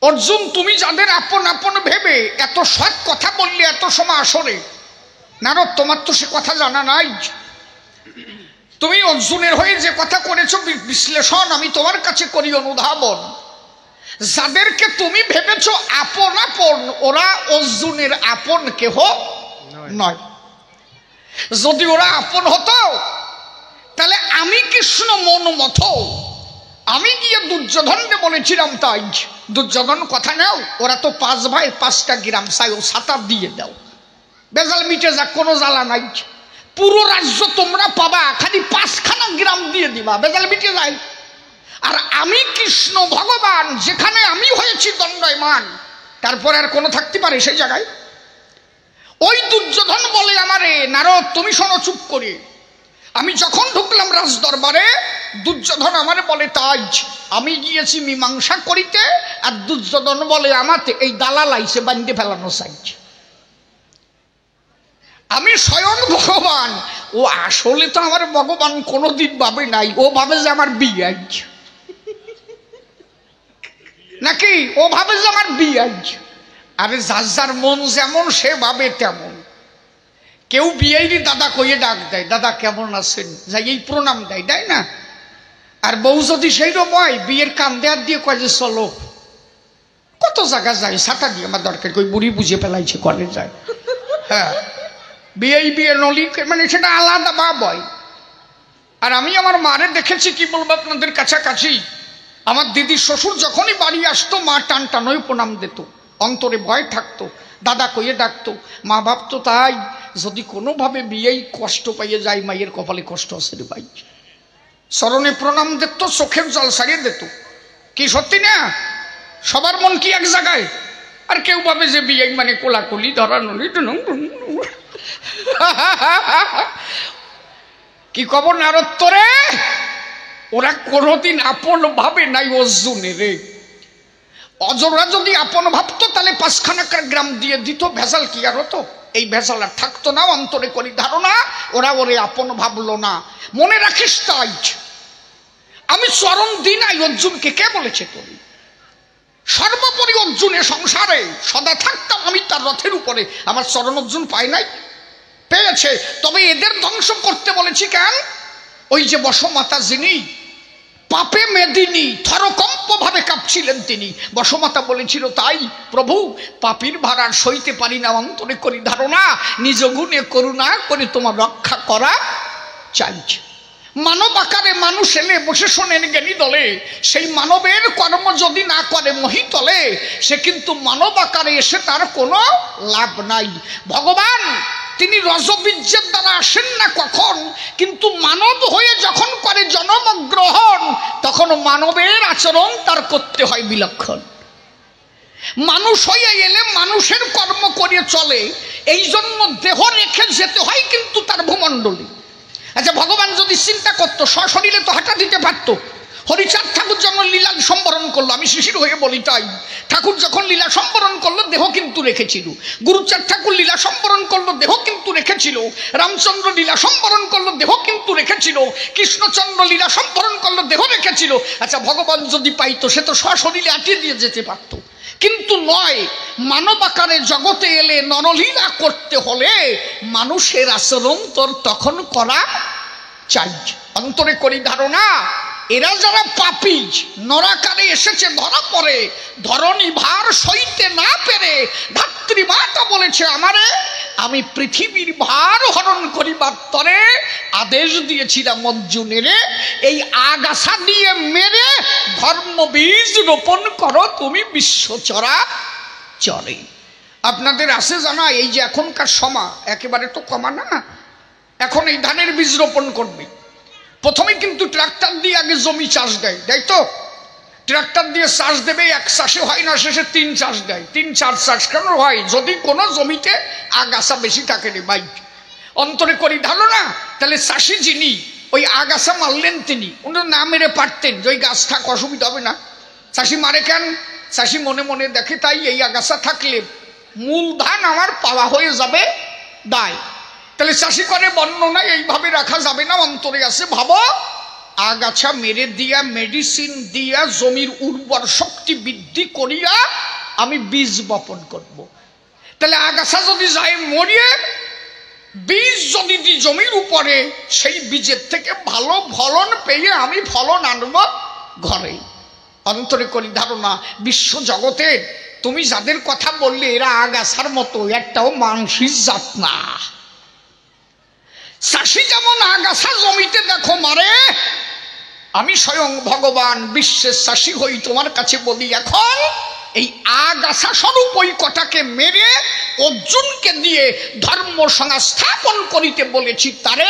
অর্জুন, তুমি যাদের আপন আপন ভেবে এত সৎ কথা বললে এত সময় আসরে, নারদ তোমার তো সে কথা জানা নাই। তুমি অর্জুনের হয়ে যে কথা করেছো বিশ্লেষণ, আমি তোমার কাছে করি অনুধাবন। যাদেরকে তুমি ভেবেছো আপন আপন, ওরা অর্জুনের আপন কেহ নয়। যদি ওরা আপন হতো, তাহলে আমি কৃষ্ণ মন মতো আমি গিয়ে দুর্যোধনকে বলেছিলাম, তাই দুর্যোধন কথা নাও, ওরা তো 5 ভাই 5টা গ্রাম চাই, ও 7 দিয়ে দাও, বেজাল মিটে যাক, কোনো জ্বালা নাই। পুরো রাজ্য তোমরা পাবা, খালি 5খানা গ্রাম দিয়ে দিবা, বেজাল মিটে যায়। আর আমি কৃষ্ণ ভগবান, যেখানে আমি হয়েছি দণ্ডায়মান, তারপরে আর কোনো থাকতে পারে সেই জায়গায়? ওই দুর্যোধন বলে আমারে, নারদ তুমি শোনো চুপ করে, আমি যখন ঢুকলাম রাজ দরবারে, দুর্যোধন আমারে বলে তাজ, আমি গিয়েছি মীমাংসা করিতে, আর দুর্যোধন বলে আমাতে এই দালাল আইছে বান্ধে ফেলানো চাইছে। আমি স্বয়ং ভগবান, ও আসলে তো আমার ভগবান কোনোদিন ভাবে নাই, ও ভাবে যে আমার বিয়ে নাকি, ও ভাবে যে আমার বিয়ে। আরে যার যার মন যেমন সে ভাবে তেমন। কেউ বিয়েরই দাদা কইয়ে ডাক দেয়, দাদা কেমন আছেন, যাই এই প্রণাম দেয়, দেয় না? আর বউ যদি সেই রকম বিয়ের কান্দে হাত দিয়ে কয় যে চলো, কত জায়গা যায়, সাটা দিয়ে আমার দরকার, কই বুড়ি বুঝে ফেলাইছে কলে যায়। হ্যাঁ, বিয়ে নলি মানে সেটা আলাদা ভাব। আর আমি আমার মারে দেখেছি, কি বলবো আপনাদের কাছাকাছি, আমার দিদির শ্বশুর যখনই বাড়ি আসতো মা টান টানই প্রণাম দিত, অন্তরে ভয় থাকতো, দাদা কইয়ে ডাকতো। মা ভাবতো তাই যদি কোনোভাবে বিয়েই কষ্ট পাইয়ে যায়, মায়ের কপালে কষ্ট আছে রে ভাই। চরণে প্রণাম দিত, চোখের জল সারিয়ে দিত। কি সত্যি না? সবার মন কি এক জায়গায়? আর কেউ ভাবে যে বিয়ে মানে কোলাকুলি ধরানুলি। কি খবর নারত্তরে? ওরা কোনোদিন আপন ভাবে নাই অর্জুনে রে। অজরা যদি আপন ভাবতো তাহলে 5খানা গ্রাম দিয়ে দিত, ভেজাল কি আর হতো? এই ভেজাল আর থাকতো না। অন্তরে করি ধারণা ওরা ওরে আপন ভাবলো না। মনে রাখিস তাই আমি চরণ দিই নাই অর্জুনকে। কে বলেছে তোর? সর্বোপরি অর্জুনের সংসারে সদা থাকতাম আমি তার রথের উপরে। আমার চরণ অর্জুন পায় নাই? পেয়েছে। তবে এদের ধ্বংস করতে বলেছি কেন? ওই যে বসমাতা যিনি পাপে মেদিনী, থরকম্প ভাবে কাঁপছিলেন তিনি। বসমাতা বলেছিল তাই প্রভু পাপীর ভাড়ার সইতে পারি না, অন্তরে করি ধারণা নিজ গুণে করুণা করে তোমার রক্ষা করা চাইছে। মানব আকারে মানুষ এলে বসে শোনেন জ্ঞানী দলে, সেই মানবের কর্ম যদি না করে মহিতলে, সে কিন্তু মানব আকারে এসে তার কোনো লাভ নাই। ভগবান তিনি রজবীর্যের দ্বারা আসেন না কখন, কিন্তু মানব হয়ে যখন করে জন্মগ্রহণ, তখন মানবের আচরণ তার করতে হয় বিলক্ষণ। মানুষ হয়ে এলে মানুষের কর্ম করে চলে, এই জন্য দেহ রেখে যেতে হয় কিন্তু তার ভূমণ্ডলে। আচ্ছা, ভগবান যদি চিন্তা করতো সশরীরে তো হাঁটা দিতে পারতো। হরিচাঁদ ঠাকুর যখন লীলা সম্বরণ করলো, আমি শিশির হয়ে বলি তাই, ঠাকুর যখন লীলা সম্বরণ করলো দেহ কিন্তু রেখেছিল। গুরুচাঁদ ঠাকুর লীলা সম্বরণ করলো, দেহ কিন্তু রেখেছিল। রামচন্দ্র লীলা সম্বরণ করলো, দেহ কিন্তু রেখেছিল। কৃষ্ণচন্দ্র লীলা সম্বরণ করলো, দেহ রেখেছিল। আচ্ছা, ভগবান যদি পাইতো সে তো সশরীরে আটিয়ে দিয়ে যেতে পারতো, কিন্তু নয়। মানব আকারে জগতে এলে নরলীলা করতে হলে মানুষের আচরণ তোর তখন করা চাই। অন্তরে করি ধারণা এরা যারা পাপী নরাকারে এসেছে ধরা পড়ে, ধরণী ভার সইতে না পেরে ধাত্রীমাতা বলেছে আমারে আমি পৃথিবীর ভার হরণ করিবার তরে আদেশ দিয়েছিলাম অর্জুনের, এই আগাছা দিয়ে মেরে ধর্ম বীজ রোপণ করো তুমি বিশ্বচরা চরে। আপনাদের আছে জানা, এই যে এখনকার সময় একেবারে তো কমা না, এখন এই ধানের বীজ রোপণ করবে। প্রথমে কিন্তু ট্রাক্টর দিয়ে আগে জমি চাষ দেয়, তাই তো? ট্রাক্টর দিয়ে চাষ দেবে, এক চাষে হয় না, শেষে 3 চাষ দেয়। 3-4 চাষ কেন হয়? যদি কোনো জমিতে আগাছা বেশি থাকে রে ভাই। অন্তরে করি ধারণা তাহলে চাষি যিনি ওই আগাছা মারলেন, তিনি উনি না মেরে পারতেন যে ওই গাছ থাক, অসুবিধা হবে না। চাষি মারে কেন? চাষি মনে মনে দেখে তাই এই আগাছা থাকলে মূলধান আমার পাওয়া হয়ে যাবে দায়। তাহলে চাষি করে বর্ণনা এইভাবে রাখা যাবে না, অন্তরে আছে ভাবো আগাছা মেরে দিয়া মেডিসিন দিয়া জমির উর্বর শক্তি বৃদ্ধি করিয়া আমি বীজ বপন করব। তাহলে আগাছা যদি যায় মরিয়ে, বীজ যদি দিই জমির উপরে, সেই বীজের থেকে ভালো ফলন পেয়ে আমি ফলন আনব ঘরে। অন্তরে করি ধারণা বিশ্ব জগতে তুমি যাদের কথা বললে এরা আগাছার মতো, একটাও মানসিক জাত না। চাষি যেমন আগাছা জমিতে দেখো মারে, আমি স্বয়ং ভগবান বিশ্বের চাষি হই তোমার কাছে বলি এখন এই আগাছা স্বরূপ ওই কটাকে মেরে অর্জুনকে দিয়ে ধর্ম সংস্থাপন করিতে বলেছি তারে,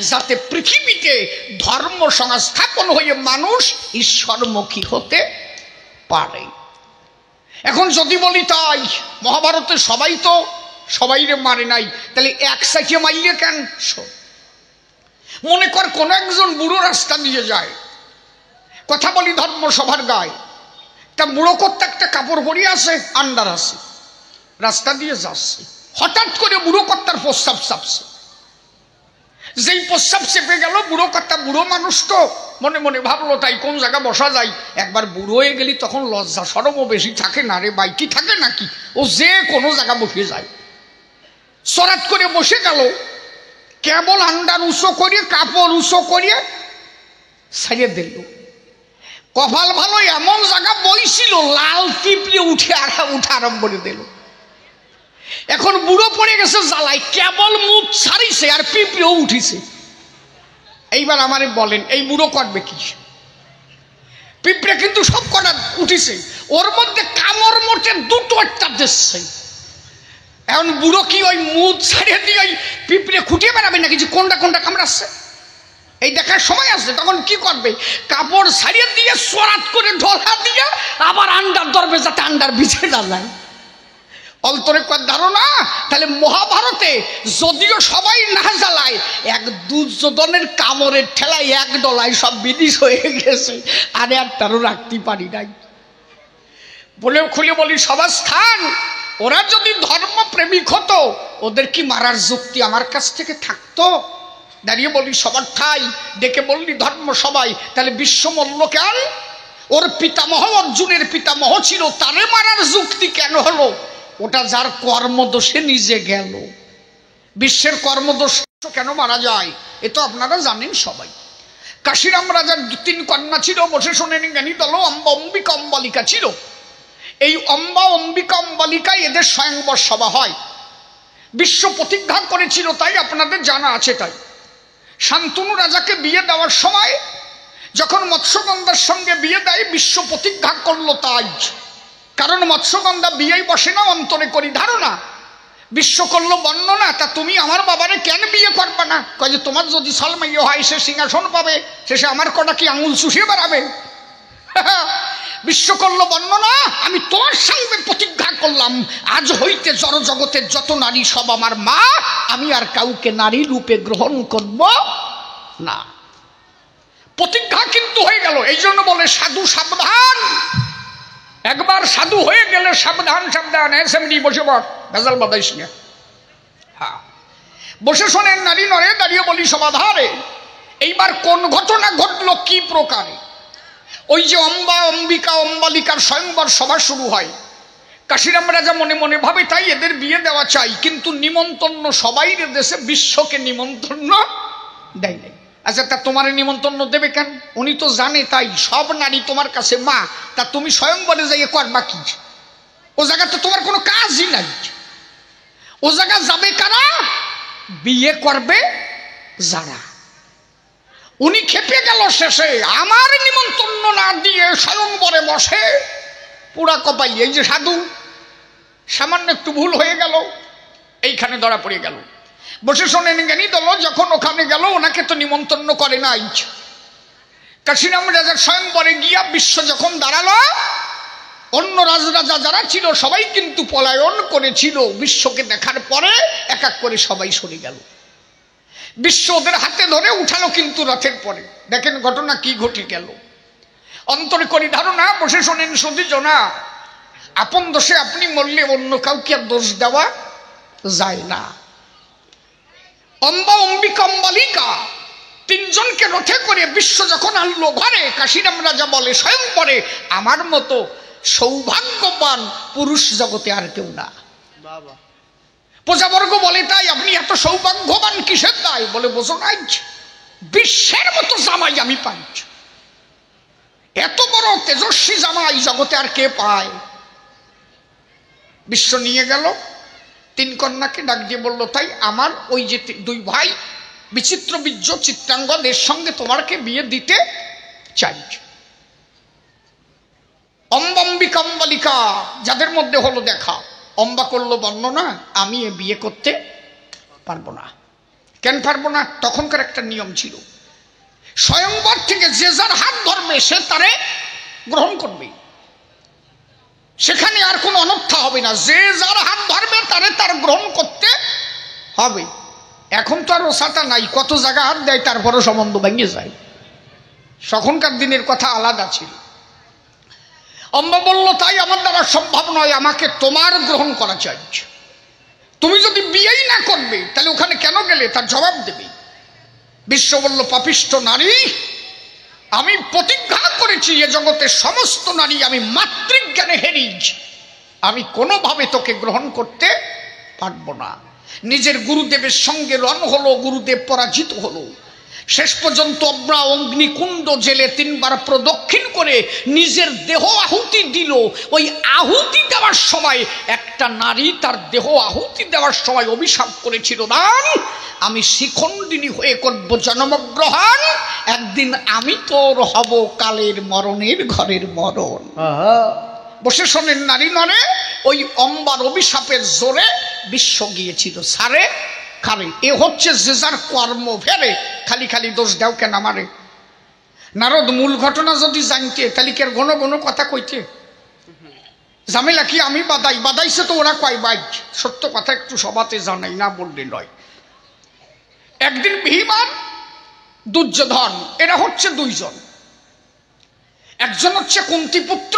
যাতে পৃথিবীতে ধর্ম সংস্থাপন হয়ে মানুষ ঈশ্বরমুখী হতে পারে। এখন যদি বলি তাই মহাভারতে সবাই তো সবাইরে মারে নাই, তাহলে এক সাইকে মাইলে কেন? মনে কর কোন একজন বুড়ো রাস্তা দিয়ে যায়, কথা বলি ধর্ম সভার গায়ে, তা বুড়ো করতে একটা কাপড় পরিয়ে আছে, আন্ডার আছে, রাস্তা দিয়ে যাচ্ছে, হঠাৎ করে বুড়ো কর্তার প্রস্রাব চাপছে। যেই প্রস্রাব চেপে গেল, বুড়ো কর্তা বুড়ো মানুষ তো মনে মনে ভাবলো তাই কোন জায়গা বসা যায়। একবার বুড়ো হয়ে গেলি তখন লজ্জা সরমও বেশি থাকে না রে ভাই, কি থাকে নাকি, ও যে কোনো জায়গা বসে যায়। সরাত করে বসে গেল, কেবল আন্ডার উঁচু করিয়ে কাপড় উঁচু করিয়ে ছাড়িয়ে দিল। কপাল ভালো, এমন জায়গা বইছিল লাল পিঁপড়ে উঠে আরম্ভ করে দিল। এখন বুড়ো পড়ে গেছে জ্বালায়, কেবল মুখ ছাড়িছে আর পিঁপড়েও উঠিছে। এইবার আমারে বলেন এই বুড়ো করবে কি? পিঁপড়ে কিন্তু সব কটা উঠিছে, ওর মধ্যে কামড় মোটে দুটো একটা দিচ্ছে। এখন বুড়ো কি ওই মুখ ছাড়িয়ে দিয়ে ওই পিঁপড়ে খুঁটিয়ে বেড়াবে নাকি যে কোনটা কোনটা কামড়াচ্ছে? এই দেখার সময় আছে। তখন কি করবে, কাপড় ছাড়িয়ে দিয়ে সরাত করে ঢোলা দিয়ে আবার আন্ডার ধরবে যাতে আন্ডার বিছে না যায়। অন্তরে কর ধারণা, তাহলে মহাভারতে যদিও সবাই না জ্বালায়, এক দুর্যোধনের কামড়ের ঠেলায় এক ডলায় সব বিদিশ হয়ে গেছে, আর একটারও রাখতে পারি নাই। বলে খুলে বলি সভাস্থান, ওরা যদি ধর্মপ্রেমিক হতো, ওদের কি মারার যুক্তি আমার কাছ থেকে থাকতো? দাঁড়িয়ে বলি সবার ঠাই, ডেকে বললি ধর্ম সবাই, তাহলে বিশ্ব মল্ল কেন? ওর পিতামহ অর্জুনের পিতামহ ছিল, তারে মারার যুক্তি কেন হলো? ওটা যার কর্মদোষে নিজে গেল। বিশ্বের কর্মদোষ কেন মারা যায় এ তো আপনারা জানেন সবাই। কাশিরাম রাজার 3 কন্যা ছিল, বসে শোনেন জ্ঞানী দল, অম্বা অম্বিকা অম্বালিকা ছিল। এই অম্বা অম্বিকা অম্বালিকায় এদের স্বয়ংবর সভা হয়। বিশ্ব প্রতিজ্ঞা করেছিল, তাই আপনাদের জানা আছে। তাই শান্তনু রাজাকে বিয়ে দেওয়ার সময় যখন মৎস্যগন্ধার সঙ্গে বিয়ে দেয়, বিশ্ব প্রতিজ্ঞা করলো তাই। কারণ মৎস্যগন্ধা বিয়েই বসে না, অন্তরে করি ধারণা। বিশ্ব করলো বর্ণনা, তা তুমি আমার বাবারে কেন বিয়ে করবে না? কয় যে তোমার যদি সালমাইয় হয় সে সিংহাসন পাবে, শেষে আমার কটা কি আঙুল চুষিয়ে বেড়াবে? বিশ্ব করলো বর্ণনা, আমি তোমার সঙ্গে প্রতিজ্ঞা করলাম, আজ হইতে জড় জগতের যত নারী সব আমার মা, আমি আর কাউকে নারী রূপে গ্রহণ করব না। প্রতিজ্ঞা কিন্তু হয়ে গেল। এই জন্য বলে সাধু সাবধান, একবার সাধু হয়ে গেলে সাবধান সাবধান। এসএমডি বসে পড়, ভেজাল বাদাইস না। হ্যাঁ, বসে শোনেন নারী নরে, দাঁড়িয়ে বলি সমাধারে। এইবার কোন ঘটনা ঘটলো, কি প্রকারে? ওই যে অম্বা অম্বিকা অম্বালিকার স্বয়ংবর সভা শুরু হয়। কাশিরাম রাজা মনে মনে ভাবে তাই এদের বিয়ে দেওয়া চাই, কিন্তু নিমন্ত্রণ সবাই দেশে, বিশ্বকে নিমন্ত্রণ দেয় নাই। আচ্ছা, তা তোমার নিমন্ত্রণ দেবে কেন? উনি তো জানে তাই সব নারী তোমার কাছে মা, তা তুমি স্বয়ংবরে যাইয়ে করবা কি? ও জায়গাতে তোমার কোনো কাজই নাই। ও জায়গা যাবে কারা? বিয়ে করবে যারা। উনি খেপে গেল শেষে, আমার নিমন্ত্রণ না দিয়ে স্বয়ংবরে বসে পুরা কপাই। এই যে সাধু, সামান্য একটু ভুল হয়ে গেল, এইখানে ধরা পড়ে গেল। বসে শোনেন জ্ঞানী দল, যখন ওখানে গেল ওনাকে তো নিমন্ত্রণ করে নাই। কাশিরাম রাজার স্বয়ংবরে গিয়া বিশ্ব যখন দাঁড়ালো, অন্য রাজরাজা যারা ছিল সবাই কিন্তু পলায়ন করেছিল। বিশ্বকে দেখার পরে এক এক করে সবাই সরে গেল। বিশ্ব ওদের হাতে ধরে উঠালো, কিন্তু রথের পরে দেখেন ঘটনা কি ঘটে গেল। অন্তরে করি ধারণা, বসে শোনেন শুধু জনা, আপন দোষে আপনি মরলে অন্য কাউকে আর দোষ দেওয়া যায় না। অম্বা অম্বিকা অম্বালিকা 3 জনকে রথে করে বিশ্ব যখন আনলো ঘরে, কাশিরাম রাজা বলে স্বয়ংবরে আমার মতো সৌভাগ্যবান পুরুষ জগতে আর কেউ না। প্রজাবর্গ বলে তাই আপনি এত সৌভাগ্যবান কিসের তাই? বলে বোঝো নাই, বিশ্বের মতো জামাই আমি পাই। এত বড় তেজস্বী জামাই জগতে আর কে পায়? বিশ্ব নিয়ে গেল 3 কন্যাকে ডাক দিয়ে বলল, তাই আমার ওই যে 2 ভাই বিচিত্র বীর্য চিত্রাঙ্গদ, এর সঙ্গে তোমাকে বিয়ে দিতে চাই। অম্বাম্বিকা অম্বালিকা যাদের মধ্যে হলো দেখা, অম্বা করলো বর্ণনা, আমি এ বিয়ে করতে পারবো না। কেন পারবো না? তখনকার একটা নিয়ম ছিল, স্বয়ংবর থেকে যে যার হাত ধরবে সে তারে গ্রহণ করবে, সেখানে আর কোনো অনর্থা হবে না। যে যার হাত ধরবে তারে তার গ্রহণ করতে হবে। এখন তো আর ওসাটা নাই, কত জায়গা হাত দেয় তারপরে সম্বন্ধ ভেঙে যায়। তখনকার দিনের কথা আলাদা ছিল। অম্বা বলল তাই আমার দ্বারা সম্ভব নয়, আমাকে তোমার গ্রহণ করা চাই। তুমি যদি বিয়েই না করবে তাহলে ওখানে কেন গেলে তার জবাব দেবে। বিশ্ব বলল পাপিষ্ঠ নারী, আমি প্রতিজ্ঞা করেছি এ জগতের সমস্ত নারী আমি মাতৃজ্ঞানে হেরিজ, আমি কোনোভাবে তোকে গ্রহণ করতে পারবো না। নিজের গুরুদেবের সঙ্গে রণ হলো, গুরুদেব পরাজিত হলো। শেষ পর্যন্ত অগ্রা অগ্নিকুণ্ড জেলে 3 বার প্রদক্ষিণ করে নিজের দেহ আহুতি দিল। ওই আহুতি দেওয়ার সময় একটা নারী তার দেহ আহুতি দেওয়ার সময় অভিশাপ করেছিল, রাম আমি শিখণ্ডিনী হয়ে করব জন্মগ্রহণ, একদিন আমি তোর হব কালের মরণের ঘরের মরণ। বসে শোনেন নারী নরে ওই অম্বার অভিশাপের জোরে বিশ্ব গিয়েছিল সারে খারে। এ হচ্ছে যে যার কর্ম ফেরে, খালি খালি দোষ দেও কেন আমারে। নারদ মূল ঘটনা যদি জানতে তাহলে কি আর ঘন ঘন কথা কইতে? ঝামেলা কি আমি বাদাইছে তো ওরা কয় বাইক, সত্য কথা একটু সবাতে জানাই না বললে নয়। একদিন ভীমান দুর্যোধন এরা হচ্ছে 2 জন, একজন হচ্ছে কুন্তিপুত্র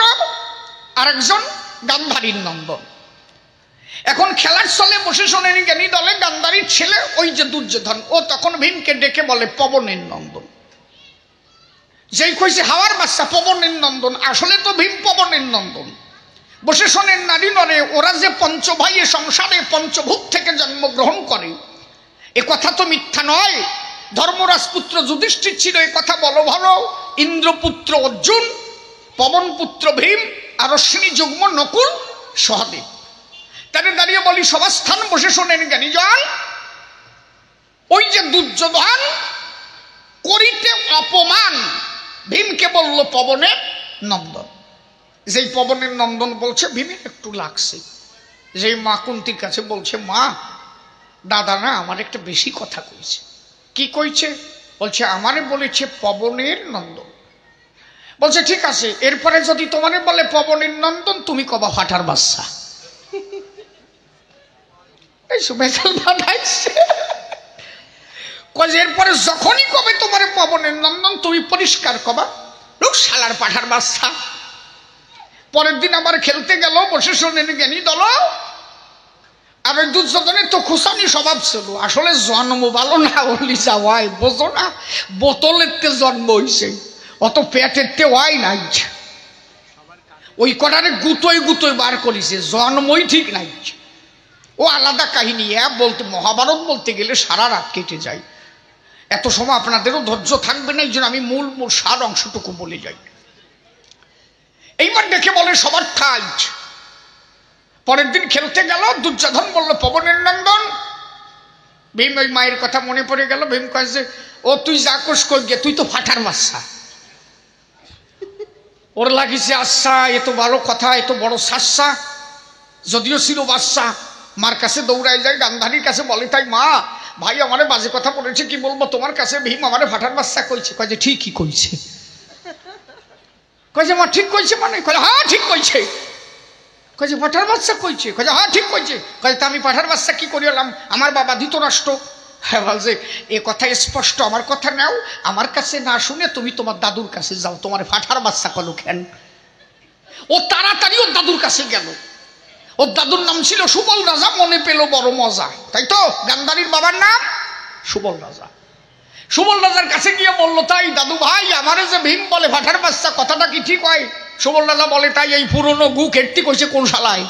আর একজন গান্ধারীর নন্দন। এখন খেলার চলে, বসে শোনেন জ্ঞানী দলে গান্ধারীর ছেলে ওই যে দুর্যোধন, ও তখন ভীমকে ডেকে বলে পবনের নন্দন। যেই কইছে হাওয়ার বাচ্চা পবনের নন্দন, আসলে তো ভীম পবনের নন্দন। বসে শোনেন নারী নরে ওরা যে পঞ্চভাই এ সংসারে পঞ্চভূত থেকে জন্মগ্রহণ করে এ কথা তো মিথ্যা নয়। ধর্মরাজপুত্র যুধিষ্ঠির ছিল, এ কথা বলো ভালো। ইন্দ্রপুত্র অর্জুন, পবনপুত্র ভীম আর অশ্বিনী যুগ্ম নকুল সহদেব। তাদের দাঁড়িয়ে বলি সভাস্থান, বসে শোনেন জ্ঞানীজন। ওই যে দুর্যোধন করিতে অপমান ভীমকে বলল পবনের নন্দন। যেই পবনের নন্দন বলছে ভীমের একটু লাগছে। যেই মা কুন্তির কাছে বলছে মা দাদা না আমার একটা বেশি কথা কইছে। কি কইছে? বলছে আমারে বলেছে পবনের নন্দন। বলছে ঠিক আছে, এরপরে যদি তোমারে বলে পবনের নন্দন তুমি কবা ফাটার বাচ্চা। এই সুবেদাল বানাইছে এরপরে যখনই কবে তোমার পবনের নন্দন তুমি পরিষ্কার কবা লোক শালার পাঠার বাচ্চা। পরের দিন আবার খেলতে গেল, বসে শোনেন জ্ঞানী দল। আর ওই দুর্যোধনের তো খুশানি স্বভাব ছিল, আসলে জন্ম ভালো না ওলি যাওয়াই বোঝো না, বোতলের তে জন্ম হইছে, অত পেটের তে হয় নাই। ওই কটারে গুতোয় গুতোয় বার করেছে, জন্মই ঠিক নাই। ও আলাদা কাহিনী, বলতে মহাভারত বলতে গেলে সারা রাত কেটে যায়। এত সময় আপনাদেরও ধৈর্য থাকবে না, এই জন্য আমি মূল সার অংশটুকু বলে যাই। এইবার দেখে বলে সবার ঠাই। পরের দিন খেলতে গেল, দুর্যোধন বলল পবনের নন্দন। ভীম ওই মায়ের কথা মনে পড়ে গেল। ভীম কয় যে ও তুই যা কোষ কই গে, তুই তো ফাটার বাচ্চা। ওর লাগিছে আচ্ছা এত ভালো কথা, এত বড় সাচ্চা, যদিও ছিল বাচ্চা। মার কাছে দৌড়ায় যায়, গান্ধারীর কাছে বলে তাই মা ভাই আমারে বাজে কথা বলেছে, কি বলবো তোমার কাছে, ভীম আমারে ফাটার বাচ্চা কইছে। কয় যে ঠিকই কইছে। কয় যে মা ঠিক কইছে মানে? কয় হ্যাঁ ঠিক কইছে। কয় যে পাঠার বাচ্চা কইছে? কয় যে হ্যাঁ ঠিক কইছে। কয় তা আমি পাঠার বাচ্চা কি করিলাম? আমার বাবা ধৃতরাষ্ট্র। হ্যাঁ বলছে এ কথা স্পষ্ট, আমার কথা নাও, আমার কাছে না শুনে তুমি তোমার দাদুর কাছে যাও, তোমার ফাটার বাচ্চা কলো কেন? ও তাড়াতাড়ি ওর দাদুর কাছে গেল। ওর দাদুর নাম ছিল সুবল রাজা, মনে পেল বড় মজা, তাই তো? গান্ধারীর বাবার নাম সুবল রাজা। সুবল রাজার কাছে গিয়ে বললো তাই দাদু ভাই আমারে যে ভীম বলে ফাটার বাচ্চা, কথাটা কি ঠিক হয়? সুবল রাজা বলে তাই এই পুরনো গু কেটটি কইছে কোন শালায়?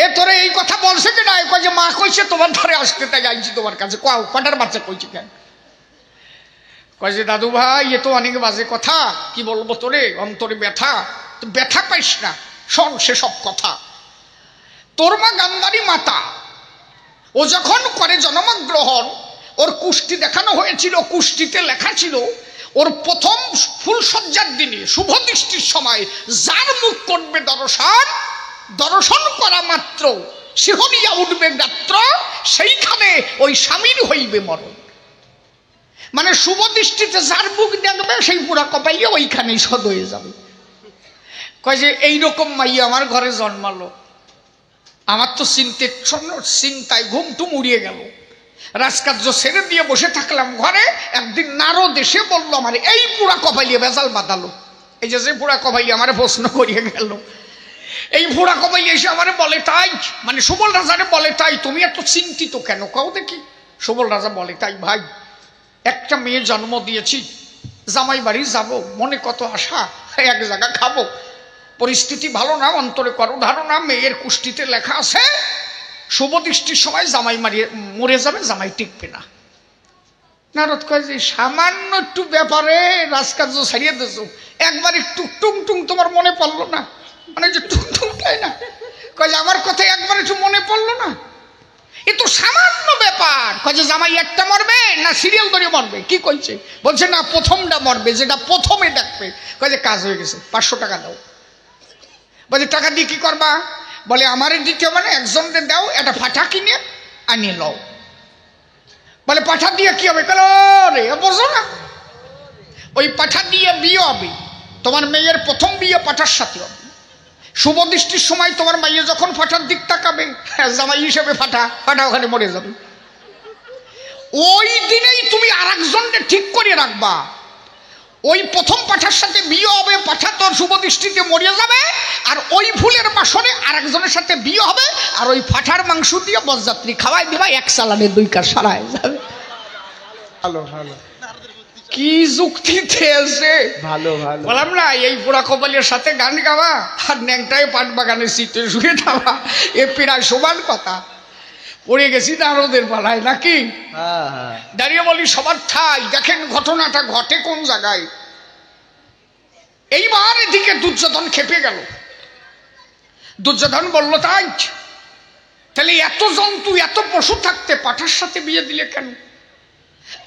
এ তোরে এই কথা বলছে কি না? কয় যে মা কইছে তোমার ধরে আসতে, তাই আইছি তোমার কাছে। কও ফাটার বাচ্চা কইছে কেন? কয় যে দাদু ভাই এ তো অনেক বাজে কথা, কি বলবো তোরে, অন্তরে ব্যথা। তো ব্যথা পাইস না, শোন সেসব কথা। তোর মা গান্ধারী মাতা, ও যখন করে জন্মগ্রহণ ওর কুষ্টি দেখানো হয়েছিল, কুষ্টিতে লেখা ছিল ওর প্রথম ফুলসজ্জার দিনে শুভ দৃষ্টির সময় যার মুখ করবে দর্শন, দর্শন করা মাত্র শিহরিয়া উঠবে গাত্র, সেইখানে ওই স্বামীর হইবে মরণ। মানে শুভ দৃষ্টিতে যার মুখ দেখবে সেই পুরা কপাইলে ওইখানেই সদ হয়ে যাবে। কয় যে এইরকম মাইয়া আমার ঘরে জন্মালো, আমার তো চিন্তায় ঘুমটুম উড়িয়ে গেল। রাজকার্য ছেড়ে দিয়ে বসে থাকলাম ঘরে। একদিন নারদ এসে বললো আমার, এই পুরা কপাইলিয়ে বেজাল বাঁধালো। এই যে পুরা কপাইলি আমার প্রশ্ন করিয়ে গেল, এই পুরা কপাইলি এসে আমার বলে তাই, মানে সুবল রাজারে বলে তাই তুমি এত চিন্তিত কেন কাও দেখি। সুবল রাজা বলে তাই ভাই, একটা মেয়ে জন্ম দিয়েছি, জামাই বাড়ি যাব, মনে কত আশা, এক জায়গা খাবো, পরিস্থিতি ভালো না, অন্তরে করো ধারণা, মেয়ের কুষ্টিতে লেখা আছে শুভ দৃষ্টির সময় জামাই মরে যাবে, জামাই টিকবে না। নারদ কয় যে সামান্য একটু ব্যাপারে রাজকার্য ছাড়িয়ে দিয়েছ, একবার একটু টুং টুং তোমার মনে পড়লো না, মানে যে টুং টুং তাই না, কয় যে আমার কথা একবার একটু মনে পড়লো না, এ তো সামান্য ব্যাপার। কয় যে জামাই একটা মরবে না সিরিয়াল ধরে মরবে, কি কইছে? বলছে না প্রথমটা মরবে, যেটা প্রথমে দেখবে। কয় যে কাজ হয়ে গেছে, 500 টাকা দাও। বলছে টাকা দিয়ে কি করবা? বলে আমারে দিতে মানে একজনকে দাও, একটা পাঠা কিনে আনিয়ে লও। বলে পাঠা দিয়ে কি হবে? কেন রে বোঝো না, ওই পাঠা দিয়ে বিয়ে হবে, তোমার মেয়ের প্রথম বিয়ে পাঠার সাথে হবে। শুভ দৃষ্টির সময় তোমার মাইয়ে যখন ফাটার দিক তাকাবে, জামাই হিসেবে ফাটা ওখানে মরে যাবে। ওই দিনেই তুমি আর একজনকে ঠিক করে রাখবা, ওই প্রথম পাঠার সাথে বিয়ে হবে, পাঠা তোর শুভ দৃষ্টিতে মরে যাবে, আর ওই ফুলের বাসনে আর একজনের সাথে বিয়ে হবে, আর ওই ফাটার মাংস দিয়ে বরযাত্রী খাওয়াই দিবা, 1 সালানে 2 কাজ সারায় যাবে। ভালো ভালো, কি যুক্তিতে আছে, ভালো ভালো। বললাম না এই বুড়া কপালের সাথে গান গাওয়া আর ন্যাংটায় পাট বাগানের শীতে শুয়ে যাওয়া, এ প্রায় সমান কথা। পড়ে গেছি নারদের পালায় নাকি। হ্যাঁ হ্যাঁ, দাঁড়িয়ে বলি সবার ঠাই, দেখেন ঘটনাটা ঘটে কোন জায়গায়। এইবার এদিকে দুর্যোধন খেপে গেল। দুর্যোধন বলল তাই, তাহলে এত জন্তু এত পশু থাকতে পাঠার সাথে বিয়ে দিলে কেন?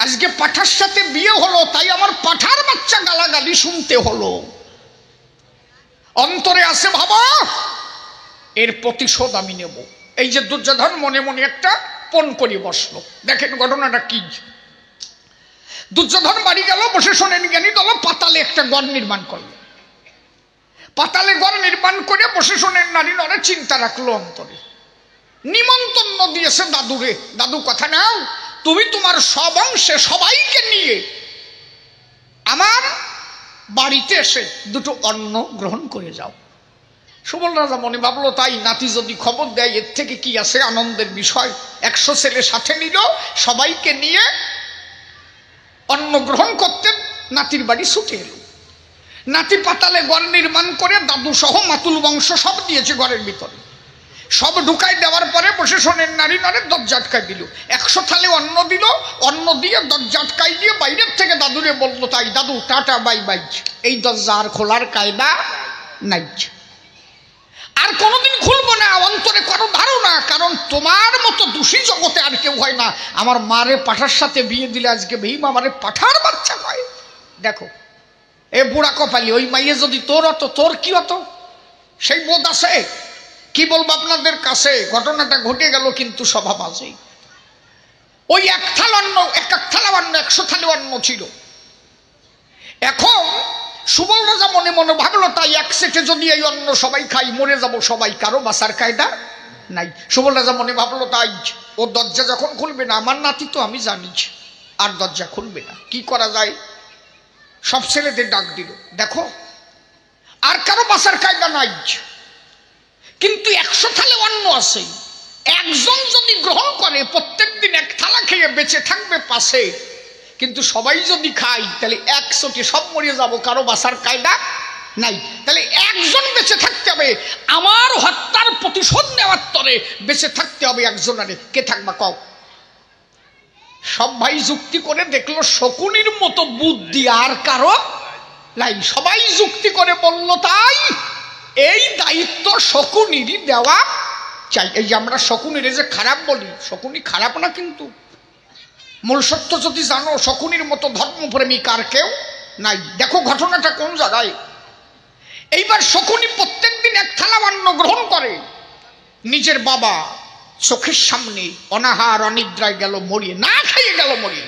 আজকে পাঠার সাথে বিয়ে হলো, তাই আমার পাঠার বাচ্চা গালাগালি শুনতে হলো। অন্তরে আছে ভাবা, এর প্রতিশোধ আমি নেব। এই যে দুর্যোধন মনে মনে একটা পণ করে বসলো। দেখেন ঘটনাটা কি। দুর্যোধন বাড়ি গেল, বসে শোনেন জ্ঞানী দল পাতালে একটা গড় নির্মাণ করলো। পাতালে গড় নির্মাণ করে বসে শোনেন নারী নরে চিন্তা রাখলো অন্তরে। নিমন্ত্রণ দিয়েছে দাদুরে, দাদু কথা নাও, তুমি তোমার সব অংশে সবাইকে নিয়ে আমার বাড়িতে এসে দুটো অন্ন গ্রহণ করে যাও। সুবল রাজা মনে ভাবলো তাই, নাতি যদি খবর দেয় এর থেকে কি আছে আনন্দের বিষয়। 100 ছেলে সাথে নিল, সবাইকে নিয়ে অন্ন গ্রহণ করতে নাতির বাড়ি ছুটে এলো। নাতি পাতালে ঘর নির্মাণ করে দাদু সহ মাতুল বংশ সব দিয়েছে ঘরের ভিতরে। সব ঢুকাই দেওয়ার পরে বসে শোনেন নারী নরে দরজা আটকাই দিল। 100 থালে অন্ন দিল, অন্ন দিয়ে দরজা আটকাই দিয়ে বাইরের থেকে দাদুরে বললো তাই, দাদু টাটা বাই বাই, এই দরজা আর খোলার কায়দা নাই, আর কোনোদিন খুলবো না, অন্তরে করো ধারণা, কারণ তোমার মতো দোষী জগতে আর কেউ হয় না। আমার মারে পাঠার সাথে বিয়ে দিলে আজকে ভীমা আমারে পাঠার বাচ্চা হয়। দেখো এ বুড়া কপালি, ওই মাইয়ে যদি তোর হতো, তোর কি হতো? সেই বোধ আছে? কি বলবো আপনাদের কাছে, ঘটনাটা ঘটে গেল কিন্তু স্বভাব আছে। ওই এক থালা অন্ন, এক থালা অন্ন, 100 থালি অন্ন ছিল। এখন সুবল রাজা মনে মনে ভাবলো তাই, এক সেটে যদি এই অন্ন সবাই খাই মরে যাব সবাই, কারো বাঁচার কায়দা নাই। সুবল রাজা মনে ভাবলো তাই, ও দরজা যখন খুলবে না, আমার নাতি তো আমি জানি আর দরজা খুলবে না, কি করা যায়? সব ছেলেদের ডাক দিল, দেখো আর কারো বাঁচার কায়দা নাই, কিন্তু 100 থালে অন্ন আছে, একজন যদি গ্রহণ করে প্রত্যেক দিন 1 থালা খেয়ে বেঁচে থাকবে পাশে, কিন্তু সবাই যদি খাই তাহলে 100টি সব মরিয়ে যাব, কারো বাঁচার কায়দা নাই। তাহলে একজন বেঁচে থাকতে হবে, আমার হত্যার প্রতিশোধ নেওয়ার তরে বেঁচে থাকতে হবে একজনের। কে থাকবা কও? সব ভাই যুক্তি করে দেখলো শকুনির মতো বুদ্ধি আর কারো নাই। সবাই যুক্তি করে বলল তাই, এই দায়িত্ব শকুনিরই দেওয়া চাই। এই যে আমরা শকুনির যে খারাপ বলি, শকুনি খারাপ না, কিন্তু মূল সত্য যদি জানো, শকুনির মতো ধর্মপ্রেমিক আর কেউ নাই। দেখো ঘটনাটা কোন জায়গায়। এইবার শকুনি প্রত্যেক দিন 1 থালা অন্ন গ্রহণ করে, নিজের বাবা চোখের সামনে অনাহার অনিদ্রায় গেল মরিয়ে, না খাইয়ে গেল মরিয়ে।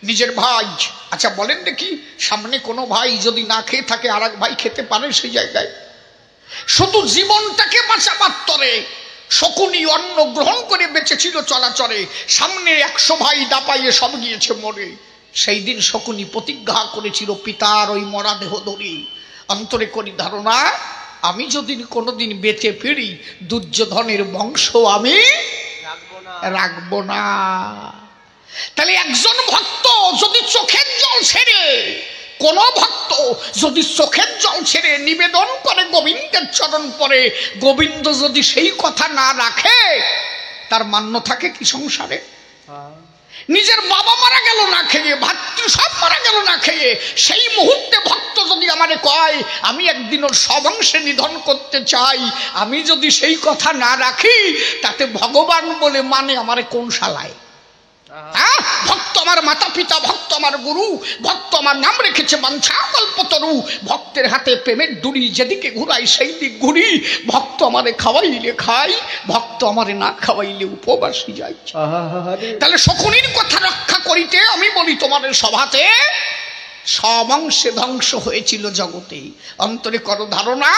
নিজের ভাই, আচ্ছা বলেন দেখি, সামনে কোনো ভাই যদি না খেয়ে থাকে আর এক ভাই খেতে পারে সেই জায়গায়? শুধু জীবনটাকে বাঁচাবার তরে শকুনি অন্ন গ্রহণ করে বেঁচেছিল চলাচলে, সামনে 100 ভাই দাপাইয়ে সব গিয়েছে মরে। সেই দিন শকুনি প্রতিজ্ঞা করেছিল পিতার ওই মরা দেহ ধরি। অন্তরে করি ধারণা, আমি যদি কোনোদিন বেঁচে ফিরি দুর্যোধনের বংশ আমি রাখবো না। তাহলে একজন ভক্ত যদি চোখের জল ছেড়ে, কোন ভক্ত যদি চোখের জল ছেড়ে নিবেদন করে গোবিন্দের চরণ পরে, গোবিন্দ যদি সেই কথা না রাখে, তার মান্য থাকে কি সংসারে? নিজের বাবা মারা গেল না খেয়ে, ভাতৃ সব মারা গেল না খেয়ে, সেই মুহূর্তে ভক্ত যদি আমারে কয় আমি একদিন ওর সবংশে নিধন করতে চাই, আমি যদি সেই কথা না রাখি, তাতে ভগবান বলে মানে আমারে কোন শালায়? ভক্ত আমার মাতা পিতা, ভক্ত আমার গুরু, ভক্ত আমার নাম রেখেছে বাঞ্ছা কল্পতরু, ভক্তের হাতে প্রেমের ডুরি, যেদিকে ঘুরাই সেই দিক ঘুরি। ভক্ত আমারে খাওয়াইলে খাই, ভক্ত আমারে না খাওয়াইলে উপবাসী যাই। তাহলে শকুনির কথা রক্ষা করিতে আমি বলি তোমাদের সভাতে সবংশে ধ্বংস হয়েছিল জগতে। অন্তরে করো ধারণা,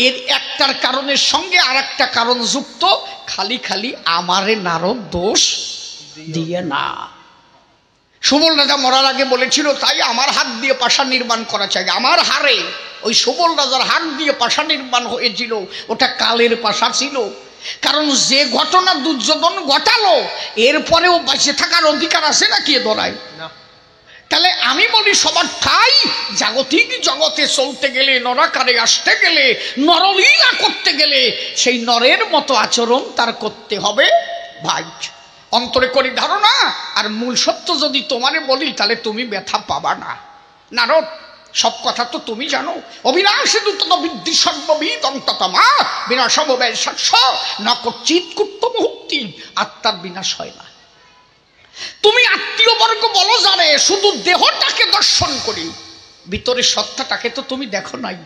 এর একটার কারণের সঙ্গে আর একটা কারণ যুক্ত। খালি খালি আমারে নারদ দোষ দিয়ে না। সুবল রাজা মরার আগে বলেছিল তাই আমার হাত দিয়ে পাষাণ নির্মাণ করা চাই। আমার হারে ওই সুবল রাজার হাত দিয়ে পাষাণ নির্মাণ হয়েছিল, ওটা কালের পাশা ছিল। কারণ যে ঘটনা দুর্যোধন ঘটালো, এরপরেও বেঁচে থাকার অধিকার আছে নাকি এ দরায়? তাহলে আমি বলি সবার ঠাই জাগতিক জগতে চলতে গেলে, নরাকারে আসতে গেলে, নরলীলা করতে গেলে সেই নরের মতো আচরণ তার করতে হবে ভাই। অন্তরে করি ধারণা, আর মূল সত্য যদি তোমারে বলি তাহলে তুমি ব্যথা পাবা না। নারদ, সব কথা তো তুমি জানো। অবিনাশী দূত বিদ্ধি সর্ববিদ অন্ততমা বিনাশব ব্যয়স্য ন কচ্চিৎ কুট্ট মুহূর্তি। আত্মার বিনাশ হয় না। তুমি আত্মীয় বর্গ বলো জানে, শুধু দেহটাকে দর্শন করি, ভিতরের সত্তাটাকে তো তুমি দেখো নাই।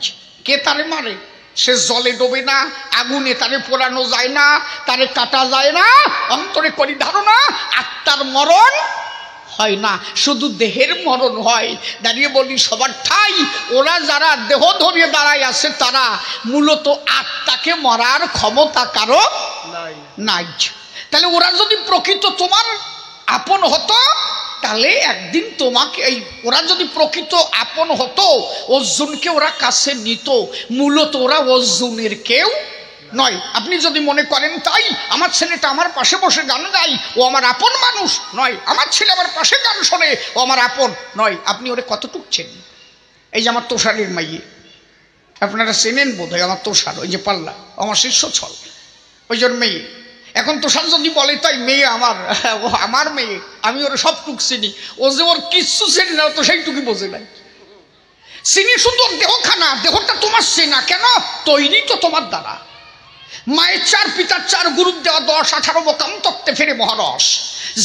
কে তারে মারে? সে জলে ডোবে না, আগুনে তারে পোড়ানো যায় না, তারে কাটা যায় না। অন্তরে করি ধারণা, আত্মার মরণ হয় না, শুধু দেহের মরণ হয়। দাঁড়িয়ে বলি সবার ঠাই ওরা যারা দেহ ধরিয়ে দাঁড়ায় আছে, তারা মূলত আত্মাকে মরার ক্ষমতা কারো নাই। তাহলে ওরা যদি প্রকৃত তোমার আপন হতো, তাহলে একদিন তোমাকে, এই ওরা যদি প্রকৃত আপন হতো, অর্জুনকে ওরা কাছে নিত। মূলত ওরা অর্জুনের কেউ নয়। আপনি যদি মনে করেন তাই আমার ছেলেটা আমার পাশে বসে গান গাই, ও আমার আপন মানুষ নয়, আমার ছেলে আমার পাশে গান শোনে, ও আমার আপন নয়। আপনি ওরে কতটুক চেনেন? এই যে আমার তোষারের মাইয়ে, আপনারা চেনেন বোধ হয়, আমার তোষার, ওই যে পাল্লা, আমার শিষ্য ছল, ওই জন্য মেয়ে। এখন তোষার যদি বলে তাই মেয়ে আমার, ও আমার মেয়ে, আমি ওর সবটুক চিনি। ও যে ওর কিচ্ছু চেনি না, তো সেইটুকুই বোঝে নাই। চিনি শুধু দেহখানা, দেহটা তোমার চেনা কেন? তৈরি তো তোমার দ্বারা। মায়ের 4, পিতার 4, গুরুর দেওয়া 10, 18 বোকাম তত্ত্বে ফেরে মহারস।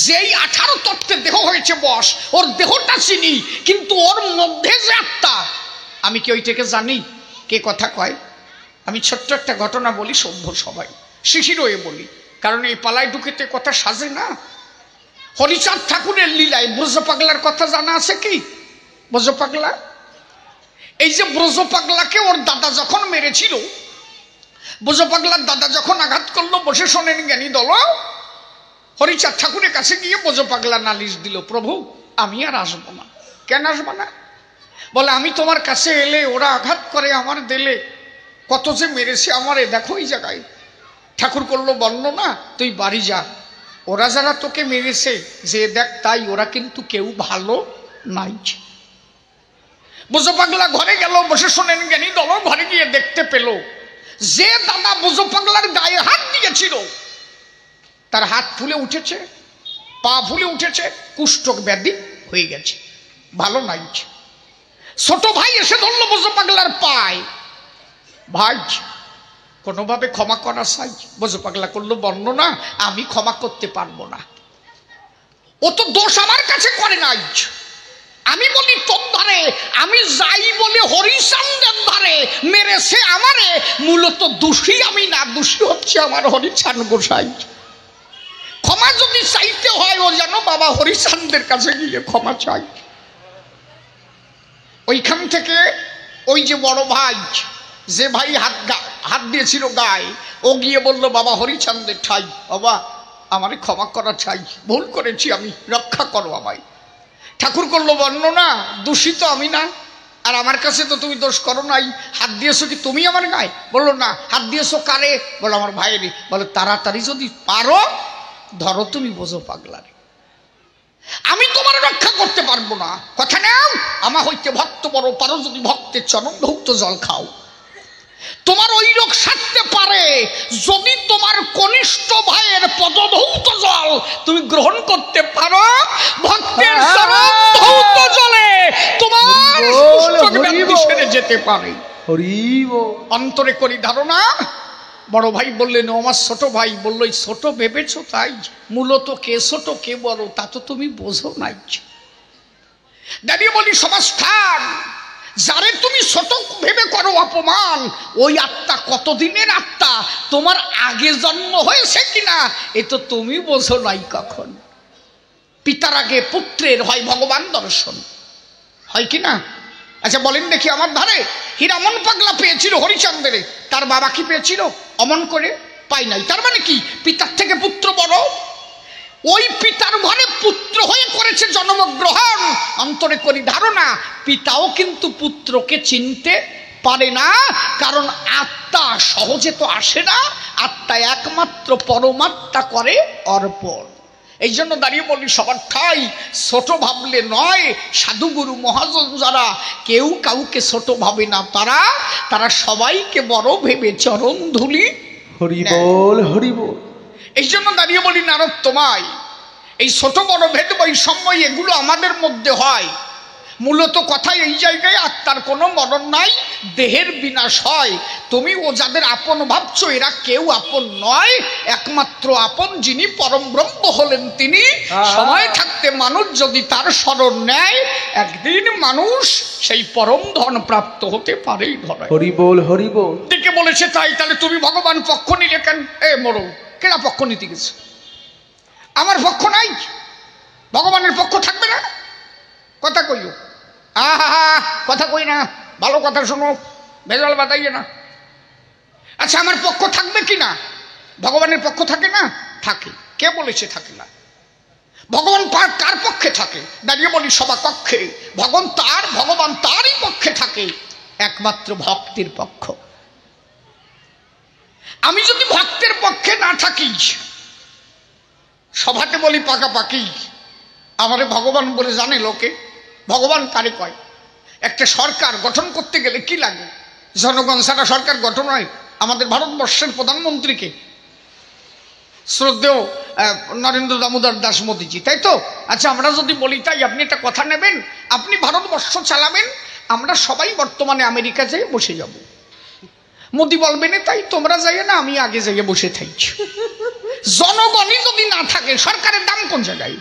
যেই 18 তত্ত্বে দেহ হয়েছে বস, ওর দেহটা চিনি, কিন্তু ওর মধ্যে যে আত্মা, আমি কি ওইটাকে জানি? কে কথা কয়? আমি ছোট্ট একটা ঘটনা বলি, সভ্য সবাই শিশির হয়ে বলি, কারণ এই পালায় ঢুকেতে কথা সাজে না। হরিচাঁদ ঠাকুরের লীলায় ব্রজ পাগলার কথা জানা আছে কি? ব্রজ পাগলা, এই যে ব্রজ পাগলাকে ওর দাদা যখন মেরেছিল, ব্রজ পাগলার দাদা যখন আঘাত করলো, বসে শোনেন জ্ঞানী দল, হরিচাঁদ ঠাকুরের কাছে গিয়ে ব্রজ পাগলা নালিশ দিল, প্রভু আমি আর আসবো না। কেন আসবো না? বলে আমি তোমার কাছে এলে ওরা আঘাত করে আমার দিলে, কত যে মেরেছে আমারে, দেখো এই জায়গায়। ঠাকুর করলো বর্ণনা, তুই বাড়ি যা, ওরা যারা তোকে মেরেছে যে দেখ তাই, ওরা কিন্তু কেউ ভালো নাই। ব্রজ পাগলা ঘরে গেল, বসে শোনেন জ্ঞানী দল, ঘরে গিয়ে দেখতে পেল যে দাদা ব্রজ পাগলার গায়ে হাত দিয়েছিল, তার হাত ফুলে উঠেছে, পা ফুলে উঠেছে, কুষ্ঠ ব্যাধি হয়ে গেছে, ভালো নাই। ছোট ভাই এসে ধরলো ব্রজ পাগলার পায়, ভাই কোনোভাবে ক্ষমা করা চাই। ব্রজ পাগলা করলো বর্ণনা, আমি ক্ষমা করতে পারবো না, ও তো দোষ আমার কাছে করে নাই। আমি বলি তোর ধারে আমি যাই বলে হরিচাঁদের ধারে মেরেছে আমারে, মূলত দোষী আমি না, দোষী হচ্ছে আমার হরিচাঁদ গোসাই। ক্ষমা যদি চাইতে হয়, ও যেন বাবা হরিচাঁদের কাছে গিয়ে ক্ষমা চাই। ওইখান থেকে ওই যে বড় ভাই, যে ভাই হাত দিয়েছিল গায়ে, ও গিয়ে বললো বাবা হরিচাঁদের ঠাই, বাবা আমারে ক্ষমা করা চাই, ভুল করেছি আমি, রক্ষা করো আমায়। ঠাকুর করলো বর্ণনা, দোষী তো আমি না, আর আমার কাছে তো তুমি দোষ করো নাই, হাত দিয়েছো কি তুমি আমার গায়ে? বললো না। হাত দিয়েছো কারে? বলো আমার ভাইয়েরই। বলো তাড়াতাড়ি যদি পারো ধরো, তুমি বোঝো পাগলারে, আমি তোমার রক্ষা করতে পারবো না। কথা নাও, আমা হইতে ভক্ত বড়, পারো যদি ভক্তের চরণ ধৌত জল খাও। তোমার ওই রোগ সারতে পারে যদি তোমার কনিষ্ঠ ভাইয়ের পদধৌত জল তুমি গ্রহণ করতে পারো। ভক্তের চরণ ধৌত জলে তোমার কুষ্ঠব্যাধি সেরে যেতে পারে। অন্তরে করি ধারণা। বড় ভাই বললেন, ও আমার ছোট ভাই। বললো, এই ছোট ভেবেছো তাই? মূলত কে ছোট কে বড় তা তো তুমি বোঝো নাই। দাঁড়িয়ে বলি, সমাজস্থান যারে তুমি ছোট ভেবে করো অপমান, ওই আত্মা কতদিনের আত্মা, তোমার আগে জন্ম হয়েছে কিনা এ তো তুমি বোঝো নাই কখন। পিতার আগে পুত্রের হয় ভগবান দর্শন, হয় কিনা? আচ্ছা বলেন দেখি, আমার ধারে হীরামন পাগলা পেয়েছিল হরিচন্দ্রে, তার বাবা কি পেয়েছিল? অমন করে পাই নাই। তার মানে কি? পিতার থেকে পুত্র বড়। ওই পিতার ঘরে পুত্র হয়ে করেছে জন্মগ্রহণ। অন্তরে করি ধারণা, পিতাও কিন্তু পুত্রকে চিনতে পারে না, কারণ আত্মা সহজে তো আসে না। আত্মা একমাত্র পরমাত্মা করে অর্পণ। এই জন্য দাঁড়িয়ে বলি, সবার ঠাই ছোট ভাবলে নয়। সাধুগুরু মহাজন যারা কেউ কাউকে ছোট ভাবে না, তারা সবাইকে বড় ভেবে চরণ ধুলি হরি বল, হরি বল। এই জন্য দাঁড়িয়ে বলি, নারদ তোমায় এই ছোট বড় ভেদ বৈষম্য এগুলো আমাদের মধ্যে হয়। মূলত কথাই এই জায়গায় আত্মার কোনো মরণ নাই, দেহের বিনাশ হয়। তুমি ও যাদের আপন ভাবছো এরা কেউ আপন নয়, একমাত্র আপন যিনি পরম ব্রহ্ম হলেন তিনি। সময় থাকতে মানুষ যদি তার শরণ নেয়, একদিন মানুষ সেই পরম ধন প্রাপ্ত হতে পারেই ধরে। হরি বল, হরি বল। দিকে বলেছে তাই, তাহলে তুমি ভগবান পক্ষ নিলে কেন? এ মরো, কেনা পক্ষ নিতে গেছে? আমার পক্ষ নাই, ভগবানের পক্ষ থাকবে না? কথা কইও, আহা কথা কই না, ভালো কথা শোনো, ভেজাল বাতাইয়ে না। আচ্ছা আমার পক্ষ থাকবে কি না? ভগবানের পক্ষ থাকে না? থাকে। কে বলেছে থাকে না? ভগবান কার পক্ষে থাকে? দাঁড়িয়ে বলি সবা কক্ষে। ভগবান তারই পক্ষে থাকে, একমাত্র ভক্তের পক্ষ। আমি যদি ভক্তের পক্ষে না থাকি, সভাতে বলি পাকাপাকি, আমারে ভগবান বলে জানে লোকে। ভগবান কারে কয়? একটা সরকার গঠন করতে গেলে কি লাগে? জনগণ ছাড়া সরকার গঠন হয়? আমাদের ভারতবর্ষের প্রধানমন্ত্রীকে শ্রদ্ধেয় নরেন্দ্র দামোদর দাস মোদীজি, তাই তো? আচ্ছা আমরা যদি বলি তাই, আপনি একটা কথা নেবেন, আপনি ভারতবর্ষ চালাবেন, আমরা সবাই বর্তমানে আমেরিকা যেয়ে বসে যাব। মোদী বলবেন তাই তোমরা যাইয়ে না, আমি আগে যাইয়ে বসে থাকি। জনগণই যদি না থাকে, সরকারের দাম কোন জায়গায়?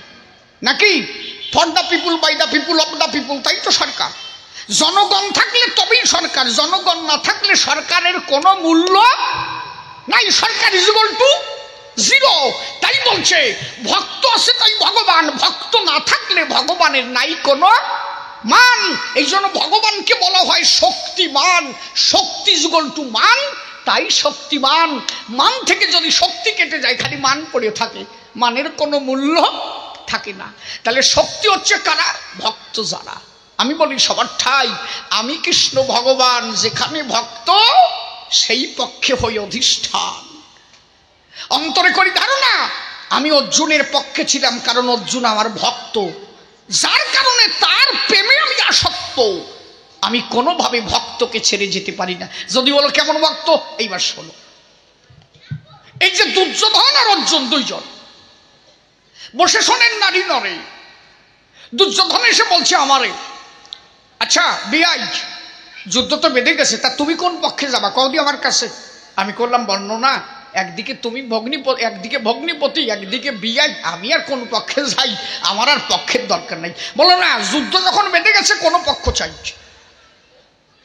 নাকি for the people, by the people, of the people, তাই তো সরকার। জনগণ থাকলে তবেই সরকার, জনগণ না থাকলে সরকারের কোনো মূল্য নাই। সরকার ইজ ইকুয়াল টু জিরো। তাই বলছে ভক্ত আছে তাই ভগবান, ভক্ত না থাকলে ভগবানের নাই কোনো মান। এই জন্য ভগবানকে বলা হয় শক্তিমান। শক্তি ইজ ইকুয়াল টু মান, তাই শক্তিমান। মান থেকে যদি শক্তি কেটে যায়, খালি মান পড়ে থাকে, মানের কোনো মূল্য থাকে না। তাহলে শক্তি হচ্ছে কারা? ভক্ত যারা। আমি বলি সবার ঠাই, আমি কৃষ্ণ ভগবান যেখানে ভক্ত, সেই পক্ষে হই অধিষ্ঠান। অন্তরে করি ধারণা, আমি অর্জুনের পক্ষে ছিলাম, কারণ অর্জুন আমার ভক্ত, যার কারণে তার প্রেমে আমি আসক্ত। আমি কোনোভাবে ভক্তকে ছেড়ে যেতে পারি না। যদি বলো কেমন ভক্ত, এইবার শোনো। এই যে দুর্যোধন আর অর্জুন দুইজন বসে শোনেন নারী নরে। দুর্যোধন এসে বলছে আমারে, আচ্ছা বিয়াই যুদ্ধ তো বেঁধে গেছে, তা তুমি কোন পক্ষে যাবা কদি আমার কাছে? আমি করলাম বর্ণনা, একদিকে তুমি ভগ্নিপতি, একদিকে ভগ্নিপতি, একদিকে বিয়াই, আমি আর কোন পক্ষে যাই? আমার আর পক্ষের দরকার নাই। বলো না, যুদ্ধ যখন বেঁধে গেছে কোনো পক্ষ চাই।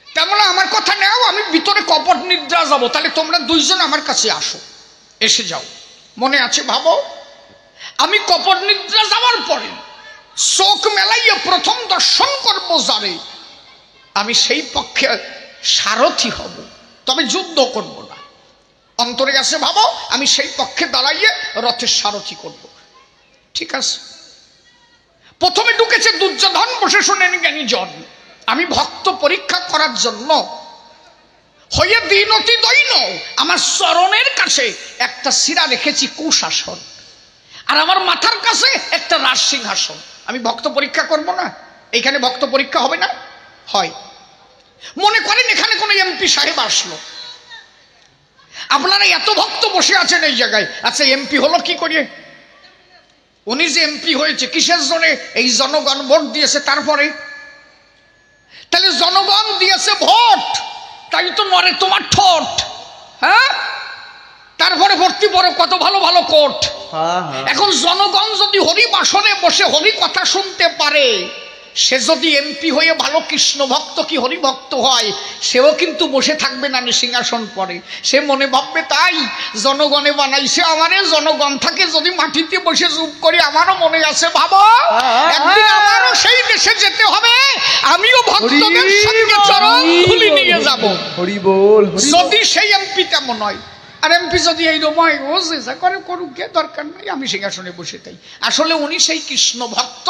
তেমন আমার কথা নেও, আমি ভিতরে কপট নিদ্রা যাবো, তাহলে তোমরা দুইজন আমার কাছে আসো, এসে যাও। মনে আছে ভাবো, আমি কপট নিদ্রা যাওয়ার পরে চোখ মেলাইয়ে প্রথম দর্শন করবো যারে, আমি সেই পক্ষে সারথি হব, তবে যুদ্ধ করব না। অন্তরে আছে ভাবো আমি সেই পক্ষে দাঁড়াইয়ে রথের সারথি করব। ঠিক আছে। প্রথমে ঢুকেছে দুর্যোধন, বসে শোনেন জ্ঞানী জন। আমি ভক্ত পরীক্ষা করার জন্য হয়ে দিন অতি দৈন আমার চরণের কাছে একটা শিরা রেখেছি কুশাসন, আর আমার মাথার কাছে একটা রাজ সিংহাসন। আমি ভক্ত পরীক্ষা করব না? এইখানে ভক্ত পরীক্ষা হবে না? হয়। মনে করেন এখানে কোনো এমপি সাহেব আসলো, আপনারা এত ভক্ত বসে আছেন এই জায়গায়, আচ্ছা এমপি হলো কি করে? উনি যে এমপি হয়েছে কিসের জন্য? এই জনগণ ভোট দিয়েছে। তারপরে তাহলে জনগণ দিয়েছে ভোট, তাই তো নরে তোমার ঠোঁট। হ্যাঁ, তারপরে ভর্তি পড়ে কত ভালো ভালো কোট। এখন জনগণ যদি হরি বাসনে বসে হরি কথা শুনতে পারে, সে যদি এমপি হয়ে ভালো কৃষ্ণ ভক্ত কি হরি ভক্ত হয়, সেও কিন্তু বসে থাকবে না সিংহাসন পরে। সে মনে ভাববে তাই জনগণে বানাইছে আমারে, জনগণ থাকে যদি মাটিতে বসে চুপ করি, আমারও মনে আছে ভাবো একদিন আমারও সেই দেশে যেতে হবে, আমিও ভক্তদের সঙ্গে চরণ ধুলি নিয়ে যাব। হরি বল। যদি সেই এমপি তেমন হয়, আর এমপি যদি এই রকম ও যে করে করুক, গে দরকার নাই, আমি সিংহাসনে বসে তাই। আসলে উনি সেই কৃষ্ণ ভক্ত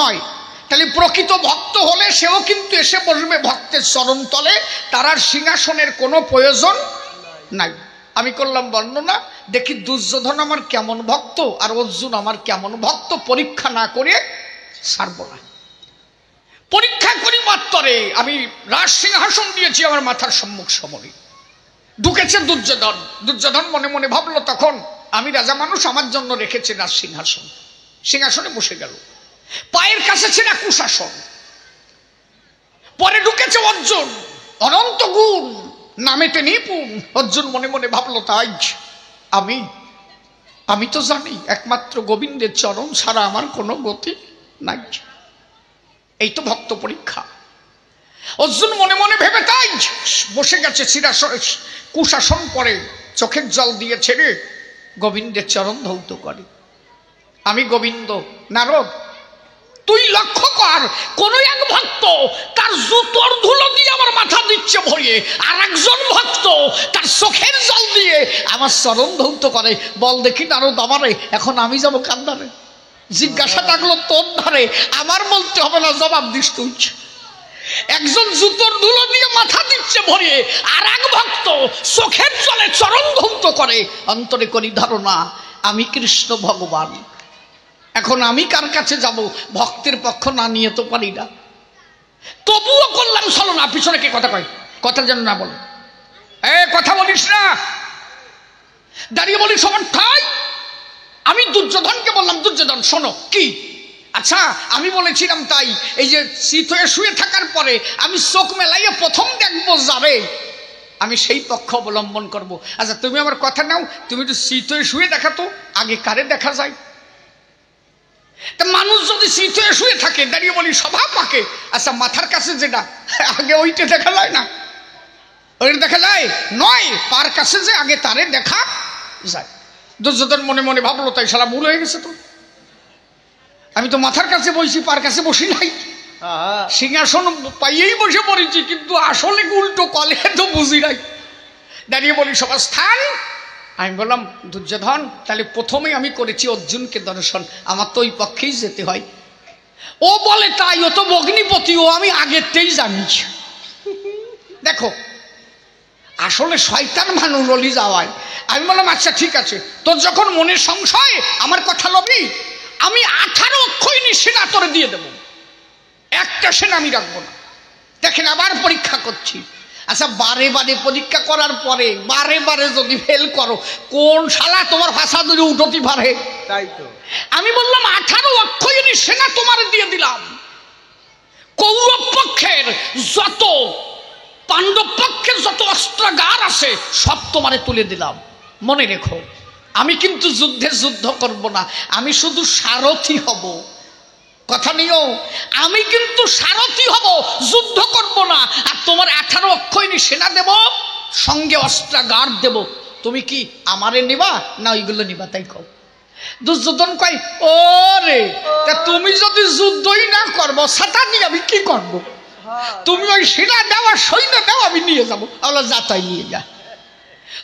নয়। তাহলে প্রকৃত ভক্ত হলে সেও কিন্তু এসে বসবে ভক্তের চরণ তলে, তার আর সিংহাসনের কোনো প্রয়োজন নাই। আমি করলাম বর্ণনা, দেখি দুর্যোধন আমার কেমন ভক্ত আর অর্জুন আমার কেমন ভক্ত, পরীক্ষা না করে ছাড়ব না। পরীক্ষা করি মাত্রে আমি রাজ সিংহাসন দিয়েছি আমার মাথার সম্মুখ সমরে। ঢুকেছে দুর্যোধন। দুর্যোধন মনে মনে ভাবলো তখন আমি রাজা মানুষ, আমার জন্য রেখেছে রাজ সিংহাসন। সিংহাসনে বসে গেল, পায়ের কাছে ছিল কুশাসন। পরে ঢুকেছে অর্জুন, অনন্ত গুণ, নামেতে নিপুণ। অর্জুন মনে মনে ভাবলো তাই আমি তো জানি একমাত্র গোবিন্দের চরণ ছাড়া আমার কোনো গতি নাই। এই তো ভক্ত পরীক্ষা। অর্জুন মনে মনে ভেবে তাই বসে গেছে কুশাসন পরে, চোখের জল দিয়ে ছেড়ে গোবিন্দের চরণ ধৌত করে। আমি গোবিন্দ। নারদ তুই লক্ষ্য কর, কোন এক ভক্ত তার জুতোর ধুলো দিয়ে আমার মাথা দিচ্ছে ভরিয়ে, আর একজন ভক্ত তার চোখের জল দিয়ে আমার চরণ ধৌত করে। বল দেখি নারদ আমারে, এখন আমি যাবো কান্দারে? জিজ্ঞাসা থাকলো তোর ধারে, আমার বলতে হবে না, জবাব দিস তুই। একজন জুতোর ধুলো দিয়ে মাথা দিচ্ছে ভরিয়ে, আর এক ভক্ত চোখের জলে চরণ ধৌত করে। অন্তরে করি ধারণা আমি কৃষ্ণ ভগবান, এখন আমি কার কাছে যাব? ভক্তের পক্ষ না নিয়ে তো পারি না, তবুও করলাম চলো না। পিছনে কে কথা কয়, কথা যেন না বলে, কথা বলিস না। দাঁড়িয়ে বলি সবার ঠাই। আমি দুর্যোধনকে বললাম, দুর্যোধন শোনো। কি? আচ্ছা আমি বলেছিলাম তাই, এই যে শীত হয়ে শুয়ে থাকার পরে আমি চোখ মেলাইয়ে প্রথম দেখবো যাবে, আমি সেই পক্ষ অবলম্বন করব। আচ্ছা তুমি আমার কথা নাও, তুমি একটু শীত হয়ে শুয়ে দেখাতো, আগে কারে দেখা যায়? তা মানুষ যদি শীত হয়ে শুয়ে থাকে, দাঁড়িয়ে বলি সভা পাকে, আচ্ছা মাথার কাছে যেটা আগে ওইটা দেখা যায় না? ওইটা দেখা যায় নয়, পার কাছে যে আগে তারে দেখা যায়। দুর্যোধন মনে মনে ভাবলো তাই সারা ভুল হয়ে গেছে তো, আমি তো মাথার কাছে বসি, পার কাছে বসি নাই। সিংহাসন পাইয়েই বসে পড়েছি, কিন্তু আসলে উল্টো কলে তো বুঝি নাই। দাঁড়িয়ে বলি সবার স্থান। আমি বললাম দুর্যোধন তাহলে প্রথমেই আমি করেছি অর্জুনকে দর্শন, আমার তো ওই পক্ষেই যেতে হয়। ও বলে তাই, ও তো অগ্নিপতি, ও আমি আগেরতেই জানি। দেখো আসলে শয়তান মানুষ রলি যাওয়ায়। আমি বললাম আচ্ছা ঠিক আছে, তোর যখন মনে সংশয় আমার কথা লবি, আমি 18 অক্ষয়ণী সেনা তোরে দিয়ে দেব, একটা সেনা আমি রাখবো না। দেখেন আবার পরীক্ষা করছি। আচ্ছা বারে বারে পরীক্ষা করার পরে বারে বারে যদি ফেল করো, কোন শালা তোমার ভাষা যদি উঠতি পারে? তাই তো আমি বললাম 18 অক্ষয়ণী সেনা তোমার দিয়ে দিলাম, কৌরব পক্ষের যত পাণ্ডব পক্ষের যত অস্ত্রাগার আছে সব তোমারে তুলে দিলাম। মনে রেখো আমি কিন্তু যুদ্ধ করব না, আমি শুধু সারথি হব। কথা নিও, আমি কিন্তু সারথি হব, যুদ্ধ করব না। আর তোমার 18 অক্ষয়ণী সেনা দেব, সঙ্গে অস্ত্রাগার দেব। তুমি কি আমারে নিবা না ওইগুলো নিবা? তাই কও। দুর্যোধন কয় ও রে, তা তুমি যদি যুদ্ধই না করবো, ছাতা নিয়ে আমি কি করবো? তুমি ওই সেনা দেওয়া সৈন্য দাও, আমি নিয়ে যাবো। আল্লাহ যা তাই নিয়ে যা।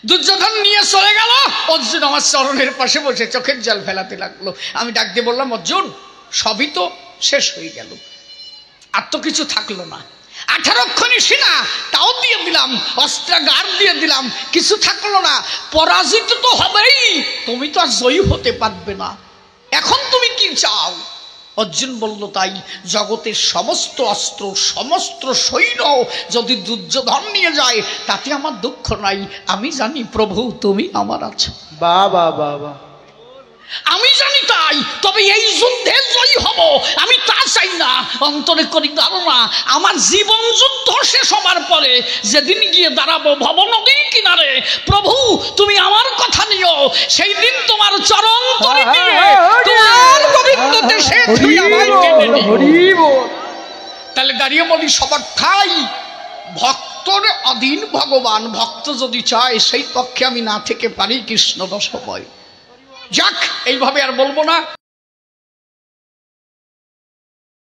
দুর্যোধন নিয়ে চলে গেল। অর্জুন আমার চরণের পাশে বসে চোখের জল ফেলাতে লাগলো। আমি ডাক দিয়ে বললাম, অর্জুন সবই তো শেষ হয়ে গেল, আর তো কিছু থাকলো না। 18 ক্ষণি সেনা তাও দিয়ে দিলাম, অস্ত্রাগার দিয়ে দিলাম, কিছু থাকলো না। পরাজিত তো হবেই, তুমি তো আর জয়ী হতে পারবে না। এখন তুমি কি চাও? অর্জুন বলল, তাই জগতের সমস্ত অস্ত্র সমস্ত সৈন্য যদি দুর্যোধন নিয়ে যায় তাতে আমার দুঃখ নাই। আমি জানি প্রভু তুমি আমার আছো। বাবা বাবা, আমি জানি তাই। তবে এই যুদ্ধে জয়ী হব আমি তা চাই না, অন্তরে করি ধারণা আমার জীবন যুদ্ধ শেষ হবার পরে যেদিন গিয়ে দাঁড়াবো ভবনদীর কিনারে, প্রভু তুমি আমার কথা নিও, সেই দিন তোমার চরণ তলে দিয়ে তোমার গোবিন্দ দেশে তুই আমায় টেনে নিও। তাহলে দাঁড়িয়ে বলি সবার ঠাই ভক্তর অধীন ভগবান। ভক্ত যদি চায় সেই পক্ষে আমি না থেকে পারি কৃষ্ণ রসময়। যাক, এইভাবে আর বলবো না।